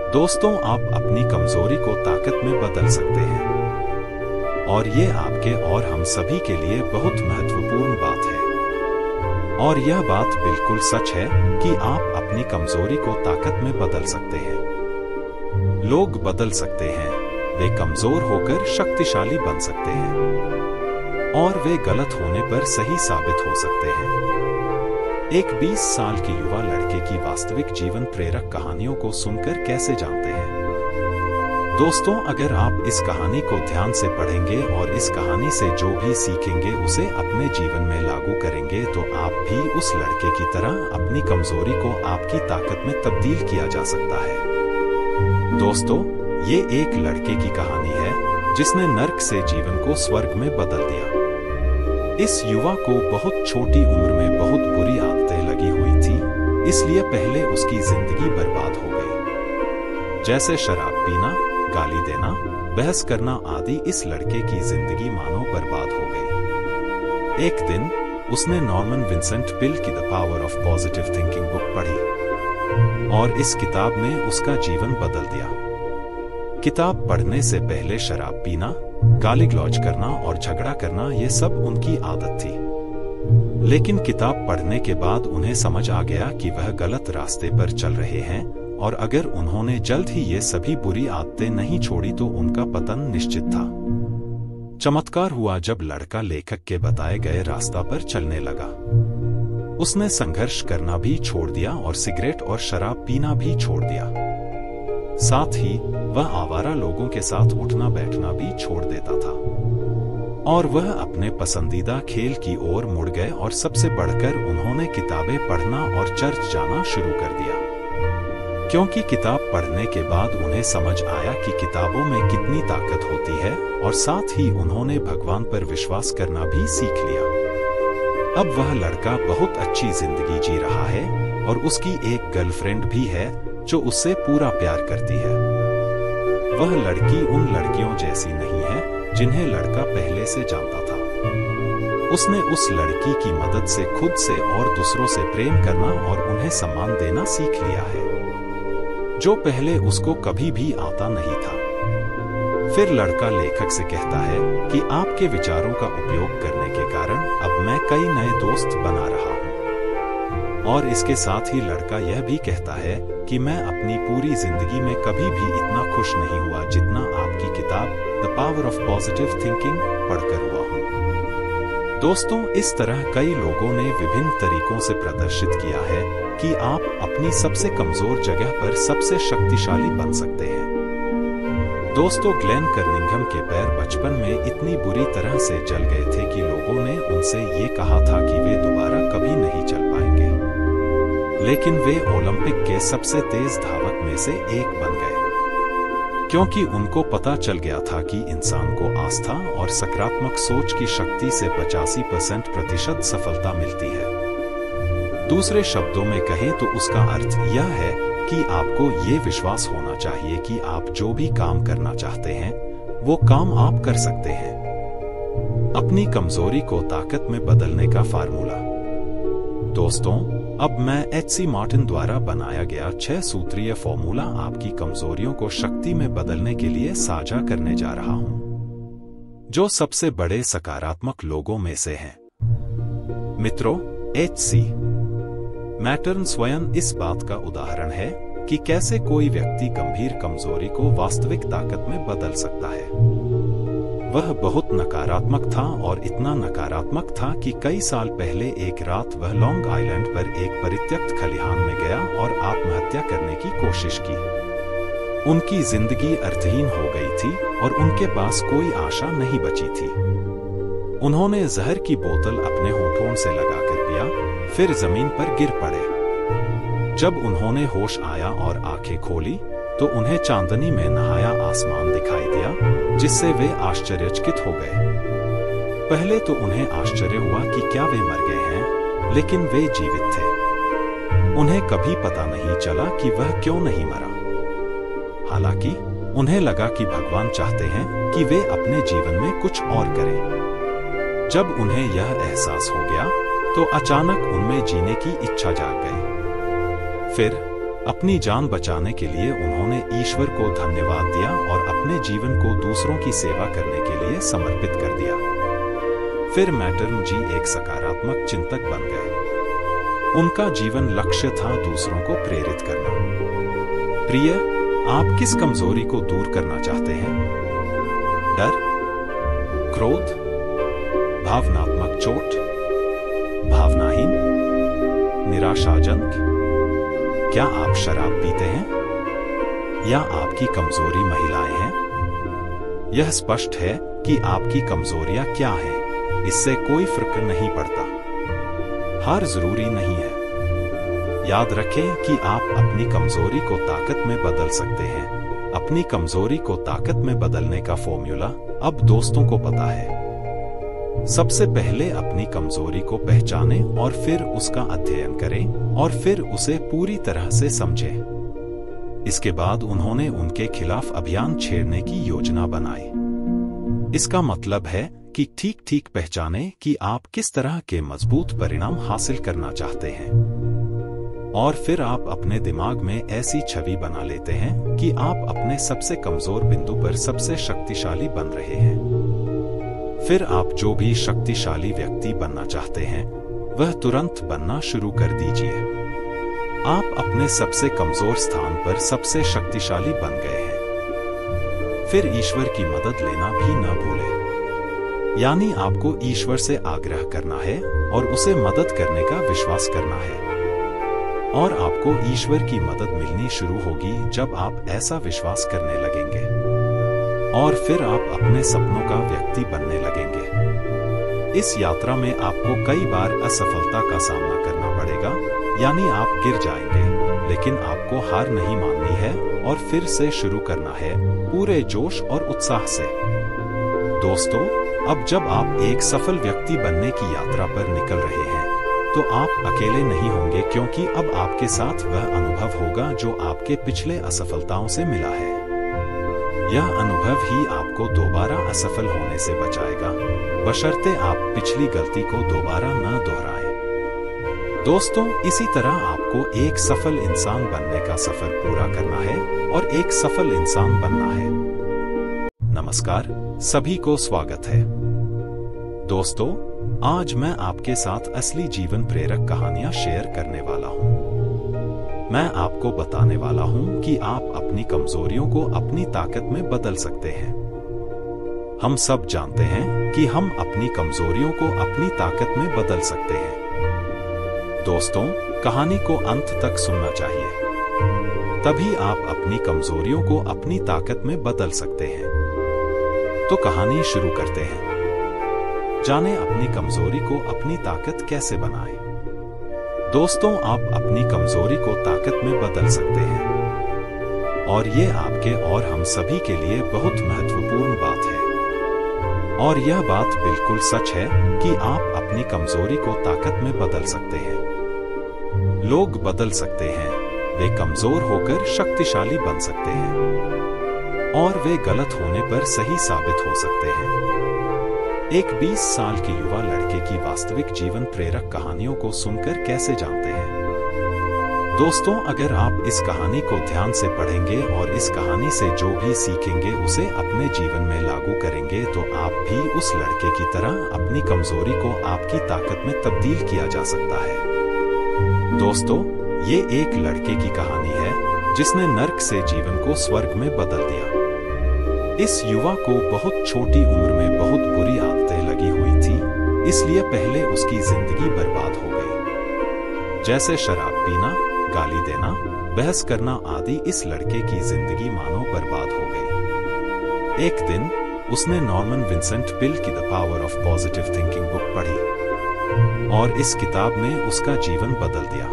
S1: दोस्तों, आप अपनी कमजोरी को ताकत में बदल सकते हैं और ये आपके और हम सभी के लिए बहुत महत्वपूर्ण बात है। और यह बात बिल्कुल सच है कि आप अपनी कमजोरी को ताकत में बदल सकते हैं। लोग बदल सकते हैं, वे कमजोर होकर शक्तिशाली बन सकते हैं और वे गलत होने पर सही साबित हो सकते हैं। एक 20 साल के युवा लड़के की वास्तविक जीवन प्रेरक कहानियों को सुनकर कैसे जानते हैं? दोस्तों, अगर आप इस कहानी को ध्यान से पढ़ेंगे और इस कहानी से जो भी सीखेंगे उसे अपने जीवन में लागू करेंगे तो आप भी उस लड़के की तरह अपनी कमजोरी को आपकी ताकत में तब्दील किया जा सकता है। दोस्तों, ये एक लड़के की कहानी है जिसने नर्क से जीवन को स्वर्ग में बदल दिया। इस युवा को बहुत छोटी उम्र में बहुत बुरी आदतें लगी हुई थी, इसलिए पहले उसकी जिंदगी बर्बाद हो गई। जैसे शराब पीना, गाली देना, बहस करना आदि इस लड़के की जिंदगी मानो बर्बाद हो गई। एक दिन उसने नॉर्मन विंसेंट पिल की the power of positive thinking book पढ़ी और इस किताब ने उसका जीवन बदल दिया। किताब पढ़ने से पहले शराब पीना, गाली गलौज करना और झगड़ा करना ये सब उनकी आदत थी। लेकिन किताब पढ़ने के बाद उन्हें समझ आ गया कि वह गलत रास्ते पर चल रहे हैं और अगर उन्होंने जल्द ही ये सभी बुरी आदतें नहीं छोड़ी तो उनका पतन निश्चित था। चमत्कार हुआ जब लड़का लेखक के बताए गए रास्ता पर चलने लगा। उसने संघर्ष करना भी छोड़ दिया और सिगरेट और शराब पीना भी छोड़ दिया। साथ ही वह आवारा लोगों के साथ उठना बैठना भी छोड़ देता था और वह अपने पसंदीदा खेल की ओर मुड़ गए और सबसे बढ़कर उन्होंने किताबें पढ़ना और चर्च जाना शुरू कर दिया। क्योंकि किताब पढ़ने के बाद उन्हें समझ आया कि किताबों में कितनी ताकत होती है और साथ ही उन्होंने भगवान पर विश्वास करना भी सीख लिया। अब वह लड़का बहुत अच्छी जिंदगी जी रहा है और उसकी एक गर्लफ्रेंड भी है जो उससे पूरा प्यार करती है। वह लड़की उन लड़कियों जैसी नहीं है जिन्हें लड़का पहले से जानता था। उसने उस लड़की की मदद से खुद से और दूसरों से प्रेम करना और उन्हें सम्मान देना सीख लिया है, जो पहले उसको कभी भी आता नहीं था। फिर लड़का लेखक से कहता है कि आपके विचारों का उपयोग करने के कारण अब मैं कई नए दोस्त बना रहा हूँ। और इसके साथ ही लड़का यह भी कहता है कि मैं अपनी पूरी जिंदगी में कभी भी इतना खुश नहीं हुआ जितना आपकी किताब the power of positive thinking पढ़कर हुआ हूँ। दोस्तों, इस तरह कई लोगों ने विभिन्न तरीकों से प्रदर्शित किया है कि आप अपनी सबसे कमजोर जगह पर सबसे शक्तिशाली बन सकते हैं। दोस्तों, ग्लेन कर्निंघम के पैर बचपन में इतनी बुरी तरह से जल गए थे कि लोगों ने उनसे ये कहा था कि वे दोबारा कभी नहीं चल पाएंगे। लेकिन वे ओलंपिक के सबसे तेज धावक में से एक बन गए, क्योंकि उनको पता चल गया था कि इंसान को आस्था और सकारात्मक सोच की शक्ति से 85% सफलता मिलती है। दूसरे शब्दों में कहें तो उसका अर्थ यह है कि आपको ये विश्वास होना चाहिए कि आप जो भी काम करना चाहते हैं वो काम आप कर सकते हैं। अपनी कमजोरी को ताकत में बदलने का फार्मूला। दोस्तों, अब मैं एच.सी. मार्टिन द्वारा बनाया गया 6 सूत्रीय फॉर्मूला आपकी कमजोरियों को शक्ति में बदलने के लिए साझा करने जा रहा हूं, जो सबसे बड़े सकारात्मक लोगों में से हैं। मित्रों, एच.सी. मार्टिन स्वयं इस बात का उदाहरण है कि कैसे कोई व्यक्ति गंभीर कमजोरी को वास्तविक ताकत में बदल सकता है। वह बहुत नकारात्मक था और इतना नकारात्मक था कि कई साल पहले एक रात वह लॉन्ग आइलैंड पर एक परित्यक्त खलिहान में गया और आत्महत्या करने की कोशिश की। उनकी जिंदगी अर्थहीन हो गई थी और उनके पास कोई आशा नहीं बची थी। उन्होंने जहर की बोतल अपने होठों से लगाकर पिया, फिर जमीन पर गिर पड़े। जब उन्होंने होश आया और आंखें खोली तो उन्हें चांदनी में नहाया आसमान दिखाई दिया, जिससे वे आश्चर्यचकित हो गए। पहले तो उन्हें आश्चर्य हुआ कि क्या वे मर गए हैं, लेकिन वे जीवित थे। उन्हें कभी पता नहीं चला कि वह क्यों नहीं मरा। हालांकि उन्हें लगा कि भगवान चाहते हैं कि वे अपने जीवन में कुछ और करें। जब उन्हें यह एहसास हो गया तो अचानक उनमें जीने की इच्छा जाग गई। फिर अपनी जान बचाने के लिए उन्होंने ईश्वर को धन्यवाद दिया और अपने जीवन को दूसरों की सेवा करने के लिए समर्पित कर दिया। फिर मैटर्न जी एक सकारात्मक चिंतक बन गए। उनका जीवन लक्ष्य था दूसरों को प्रेरित करना। प्रिय, आप किस कमजोरी को दूर करना चाहते हैं? डर, क्रोध, भावनात्मक चोट, भावनाहीन, निराशाजनक? क्या आप शराब पीते हैं? या आपकी कमजोरी महिलाएं हैं? यह स्पष्ट है कि आपकी कमजोरियां क्या हैं, इससे कोई फर्क नहीं पड़ता। हार जरूरी नहीं है। याद रखें कि आप अपनी कमजोरी को ताकत में बदल सकते हैं। अपनी कमजोरी को ताकत में बदलने का फॉर्मूला अब दोस्तों को पता है। सबसे पहले अपनी कमजोरी को पहचानें और फिर उसका अध्ययन करें और फिर उसे पूरी तरह से समझें। इसके बाद उन्होंने उनके खिलाफ अभियान छेड़ने की योजना बनाई। इसका मतलब है कि ठीक ठीक पहचानें कि आप किस तरह के मजबूत परिणाम हासिल करना चाहते हैं। और फिर आप अपने दिमाग में ऐसी छवि बना लेते हैं कि आप अपने सबसे कमजोर बिंदु पर सबसे शक्तिशाली बन रहे हैं। फिर आप जो भी शक्तिशाली व्यक्ति बनना चाहते हैं वह तुरंत बनना शुरू कर दीजिए। आप अपने सबसे कमजोर स्थान पर सबसे शक्तिशाली बन गए हैं। फिर ईश्वर की मदद लेना भी न भूलें। यानी आपको ईश्वर से आग्रह करना है और उसे मदद करने का विश्वास करना है। और आपको ईश्वर की मदद मिलनी शुरू होगी जब आप ऐसा विश्वास करने लगेंगे। और फिर आप अपने सपनों का व्यक्ति बनने लगेंगे। इस यात्रा में आपको कई बार असफलता का सामना करना पड़ेगा, यानी आप गिर जाएंगे, लेकिन आपको हार नहीं माननी है और फिर से शुरू करना है पूरे जोश और उत्साह से। दोस्तों, अब जब आप एक सफल व्यक्ति बनने की यात्रा पर निकल रहे हैं तो आप अकेले नहीं होंगे, क्योंकि अब आपके साथ वह अनुभव होगा जो आपके पिछले असफलताओं से मिला है। यह अनुभव ही आपको दोबारा असफल होने से बचाएगा, बशर्ते आप पिछली गलती को दोबारा न दोहराएं। दोस्तों, इसी तरह आपको एक सफल इंसान बनने का सफर पूरा करना है और एक सफल इंसान बनना है। नमस्कार, सभी को स्वागत है। दोस्तों, आज मैं आपके साथ असली जीवन प्रेरक कहानियां शेयर करने वाला हूं। मैं आपको बताने वाला हूं कि आप अपनी कमजोरियों को अपनी ताकत में बदल सकते हैं। हम सब जानते हैं कि हम अपनी कमजोरियों को अपनी ताकत में बदल सकते हैं। दोस्तों, कहानी को अंत तक सुनना चाहिए, तभी आप अपनी कमजोरियों को अपनी ताकत में बदल सकते हैं। तो कहानी शुरू करते हैं। जानें अपनी कमजोरी को अपनी ताकत कैसे बनाएं। दोस्तों, आप अपनी कमजोरी को ताकत में बदल सकते हैं और ये आपके और हम सभी के लिए बहुत महत्वपूर्ण बात है। और यह बात बिल्कुल सच है कि आप अपनी कमजोरी को ताकत में बदल सकते हैं। लोग बदल सकते हैं, वे कमजोर होकर शक्तिशाली बन सकते हैं और वे गलत होने पर सही साबित हो सकते हैं। एक 20 साल के युवा लड़के की वास्तविक जीवन प्रेरक कहानियों को सुनकर कैसे जानते हैं? दोस्तों, अगर आप इस कहानी को ध्यान से पढ़ेंगे और इस कहानी से जो भी सीखेंगे उसे अपने जीवन में लागू करेंगे तो आप भी उस लड़के की तरह अपनी कमजोरी को आपकी ताकत में तब्दील किया जा सकता है। दोस्तों, ये एक लड़के की कहानी है जिसने नर्क से जीवन को स्वर्ग में बदल दिया। इस युवा को बहुत छोटी उम्र में बहुत बुरी आदतें लगी हुई थी, इसलिए पहले उसकी जिंदगी बर्बाद हो गई। जैसे शराब पीना, गाली देना, बहस करना आदि। इस लड़के की जिंदगी मानो बर्बाद हो गई। एक दिन उसने नॉर्मन विंसेंट पिल की the power of positive thinking book पढ़ी और इस किताब ने उसका जीवन बदल दिया।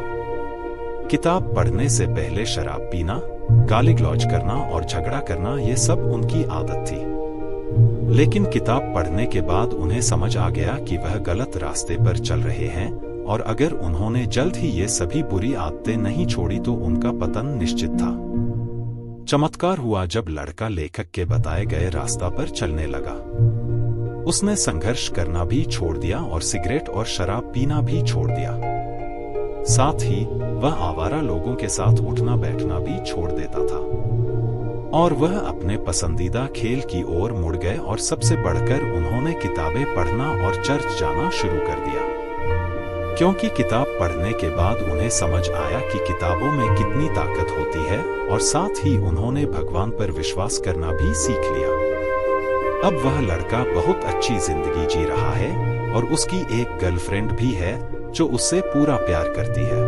S1: किताब पढ़ने से पहले शराब पीना, गाली गलौज करना और झगड़ा करना ये सब उनकी आदत थी। लेकिन किताब पढ़ने के बाद उन्हें समझ आ गया कि वह गलत रास्ते पर चल रहे हैं और अगर उन्होंने जल्द ही ये सभी बुरी आदतें नहीं छोड़ी तो उनका पतन निश्चित था। चमत्कार हुआ जब लड़का लेखक के बताए गए रास्ता पर चलने लगा। उसने संघर्ष करना भी छोड़ दिया और सिगरेट और शराब पीना भी छोड़ दिया। साथ ही वह आवारा लोगों के साथ उठना बैठना भी छोड़ देता था और वह अपने पसंदीदा खेल की ओर मुड़ गए और सबसे बढ़कर उन्होंने किताबें पढ़ना और चर्च जाना शुरू कर दिया, क्योंकि किताब पढ़ने के बाद उन्हें समझ आया कि किताबों में कितनी ताकत होती है और साथ ही उन्होंने भगवान पर विश्वास करना भी सीख लिया। अब वह लड़का बहुत अच्छी जिंदगी जी रहा है और उसकी एक गर्लफ्रेंड भी है जो उससे पूरा प्यार करती है।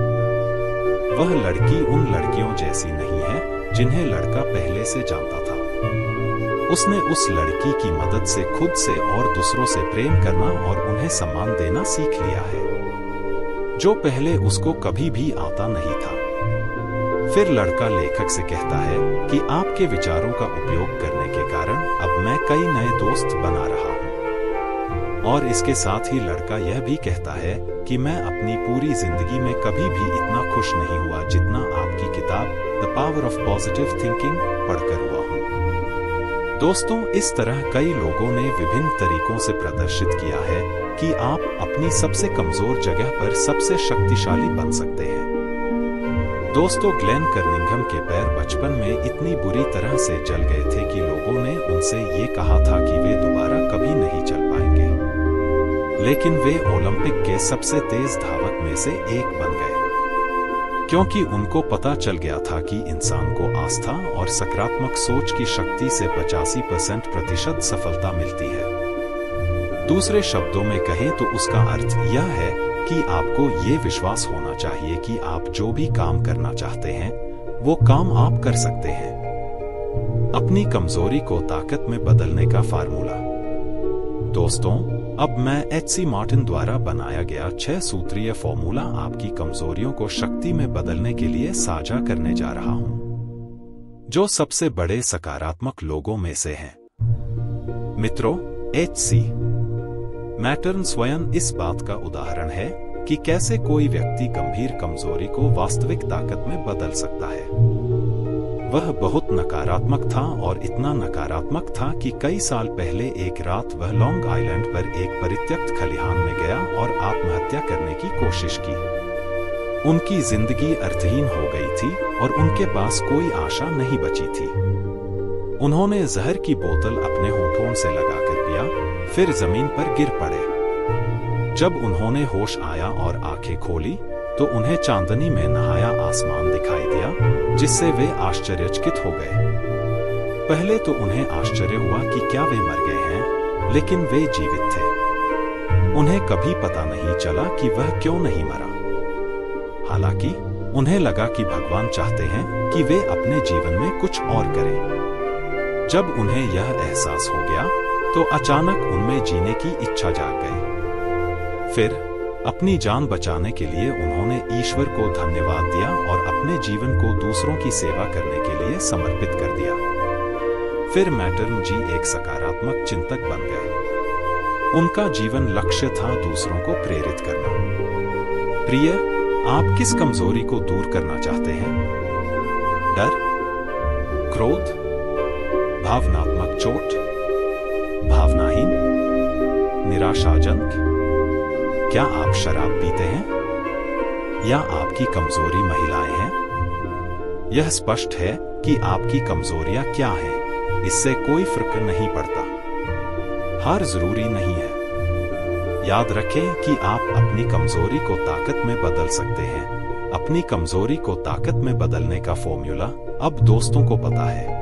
S1: वह लड़की उन लड़कियों जैसी नहीं है जिन्हें लड़का पहले से जानता था। उसने उस लड़की की मदद से खुद से और दूसरों से प्रेम करना और उन्हें सम्मान देना सीख लिया है, जो पहले उसको कभी भी आता नहीं था। फिर लड़का लेखक से कहता है कि आपके विचारों का उपयोग करने के कारण अब मैं कई नए दोस्त बना रहा हूँ। और इसके साथ ही लड़का यह भी कहता है कि मैं अपनी पूरी जिंदगी में कभी भी इतना खुश नहीं हुआ जितना आपकी किताब the power of positive thinking पढ़कर हुआ हूँ। दोस्तों, इस तरह कई लोगों ने विभिन्न तरीकों से प्रदर्शित किया है कि आप अपनी सबसे कमजोर जगह पर सबसे शक्तिशाली बन सकते हैं। दोस्तों, ग्लेन कर्निंघम के पैर बचपन में इतनी बुरी तरह से जल गए थे कि लोगों ने उनसे ये कहा था कि वे दोबारा कभी नहीं चल पाएंगे, लेकिन वे ओलंपिक के सबसे तेज धावक में से एक बन गए, क्योंकि उनको पता चल गया था कि इंसान को आस्था और सकारात्मक सोच की शक्ति से 85% सफलता मिलती है। दूसरे शब्दों में कहें तो उसका अर्थ यह है कि आपको ये विश्वास होना चाहिए कि आप जो भी काम करना चाहते हैं वो काम आप कर सकते हैं। अपनी कमजोरी को ताकत में बदलने का फार्मूला। दोस्तों, अब मैं एच.सी. मार्टिन द्वारा बनाया गया 6 सूत्रीय फॉर्मूला आपकी कमजोरियों को शक्ति में बदलने के लिए साझा करने जा रहा हूं, जो सबसे बड़े सकारात्मक लोगों में से हैं। मित्रों, एच.सी. मार्टिन स्वयं इस बात का उदाहरण है कि कैसे कोई व्यक्ति गंभीर कमजोरी को वास्तविक ताकत में बदल सकता है। वह बहुत नकारात्मक था और इतना नकारात्मक था कि कई साल पहले एक रात वह लॉन्ग आइलैंड पर एक परित्यक्त खलिहान में गया और आत्महत्या करने की कोशिश की। उनकी जिंदगी अर्थहीन हो गई थी और उनके पास कोई आशा नहीं बची थी। उन्होंने जहर की बोतल अपने होठों से लगाकर पिया, फिर जमीन पर गिर पड़े। जब उन्होंने होश आया और आंखें खोली तो उन्हें चांदनी में नहाया आसमान दिखाई दिया, जिससे वे आश्चर्यचकित हो गए। पहले तो उन्हें आश्चर्य हुआ कि क्या वे मर गए हैं, लेकिन वे जीवित थे। उन्हें कभी पता नहीं चला कि वह क्यों नहीं मरा। हालांकि उन्हें लगा कि भगवान चाहते हैं कि वे अपने जीवन में कुछ और करें। जब उन्हें यह एहसास हो गया तो अचानक उनमें जीने की इच्छा जाग गई। फिर अपनी जान बचाने के लिए उन्होंने ईश्वर को धन्यवाद दिया और अपने जीवन को दूसरों की सेवा करने के लिए समर्पित कर दिया। फिर मार्टिन जी एक सकारात्मक चिंतक बन गए। उनका जीवन लक्ष्य था दूसरों को प्रेरित करना। प्रिय, आप किस कमजोरी को दूर करना चाहते हैं? डर, क्रोध, भावनात्मक चोट, भावनाहीन, निराशाजनक? क्या आप शराब पीते हैं या आपकी कमजोरी महिलाएं हैं? यह स्पष्ट है कि आपकी कमजोरियां क्या हैं, इससे कोई फर्क नहीं पड़ता। हार जरूरी नहीं है। याद रखें कि आप अपनी कमजोरी को ताकत में बदल सकते हैं। अपनी कमजोरी को ताकत में बदलने का फॉर्मूला अब दोस्तों को पता है।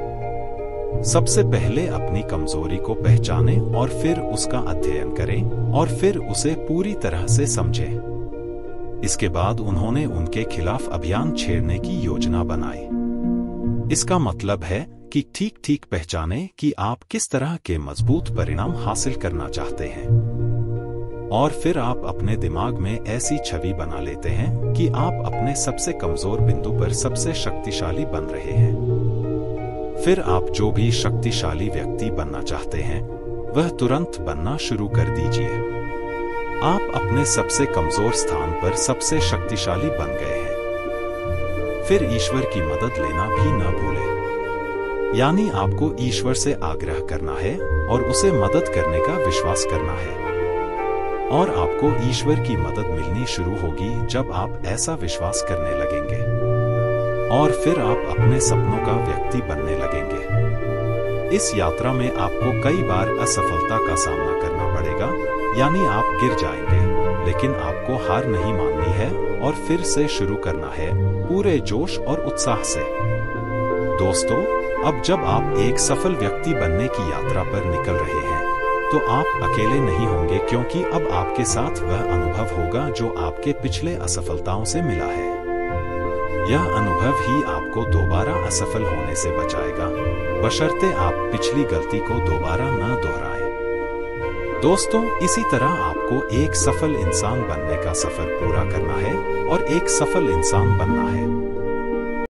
S1: सबसे पहले अपनी कमजोरी को पहचानें और फिर उसका अध्ययन करें और फिर उसे पूरी तरह से समझें। इसके बाद उन्होंने उनके खिलाफ अभियान छेड़ने की योजना बनाई। इसका मतलब है कि ठीक पहचानें कि आप किस तरह के मजबूत परिणाम हासिल करना चाहते हैं, और फिर आप अपने दिमाग में ऐसी छवि बना लेते हैं कि आप अपने सबसे कमजोर बिंदु पर सबसे शक्तिशाली बन रहे हैं। फिर आप जो भी शक्तिशाली व्यक्ति बनना चाहते हैं वह तुरंत बनना शुरू कर दीजिए। आप अपने सबसे कमजोर स्थान पर सबसे शक्तिशाली बन गए हैं। फिर ईश्वर की मदद लेना भी न भूलें। यानी आपको ईश्वर से आग्रह करना है और उसे मदद करने का विश्वास करना है। और आपको ईश्वर की मदद मिलनी शुरू होगी जब आप ऐसा विश्वास करने लगेंगे। और फिर आप अपने सपनों का व्यक्ति बनने लगेंगे। इस यात्रा में आपको कई बार असफलता का सामना करना पड़ेगा, यानी आप गिर जाएंगे, लेकिन आपको हार नहीं माननी है और फिर से शुरू करना है पूरे जोश और उत्साह से। दोस्तों, अब जब आप एक सफल व्यक्ति बनने की यात्रा पर निकल रहे हैं, तो आप अकेले नहीं होंगे, क्योंकि अब आपके साथ वह अनुभव होगा जो आपके पिछले असफलताओं से मिला है। यह अनुभव ही आपको दोबारा असफल होने से बचाएगा, बशर्ते आप पिछली गलती को दोबारा न दोहराएं। दोस्तों, इसी तरह आपको एक सफल इंसान बनने का सफर पूरा करना है और एक सफल इंसान बनना है।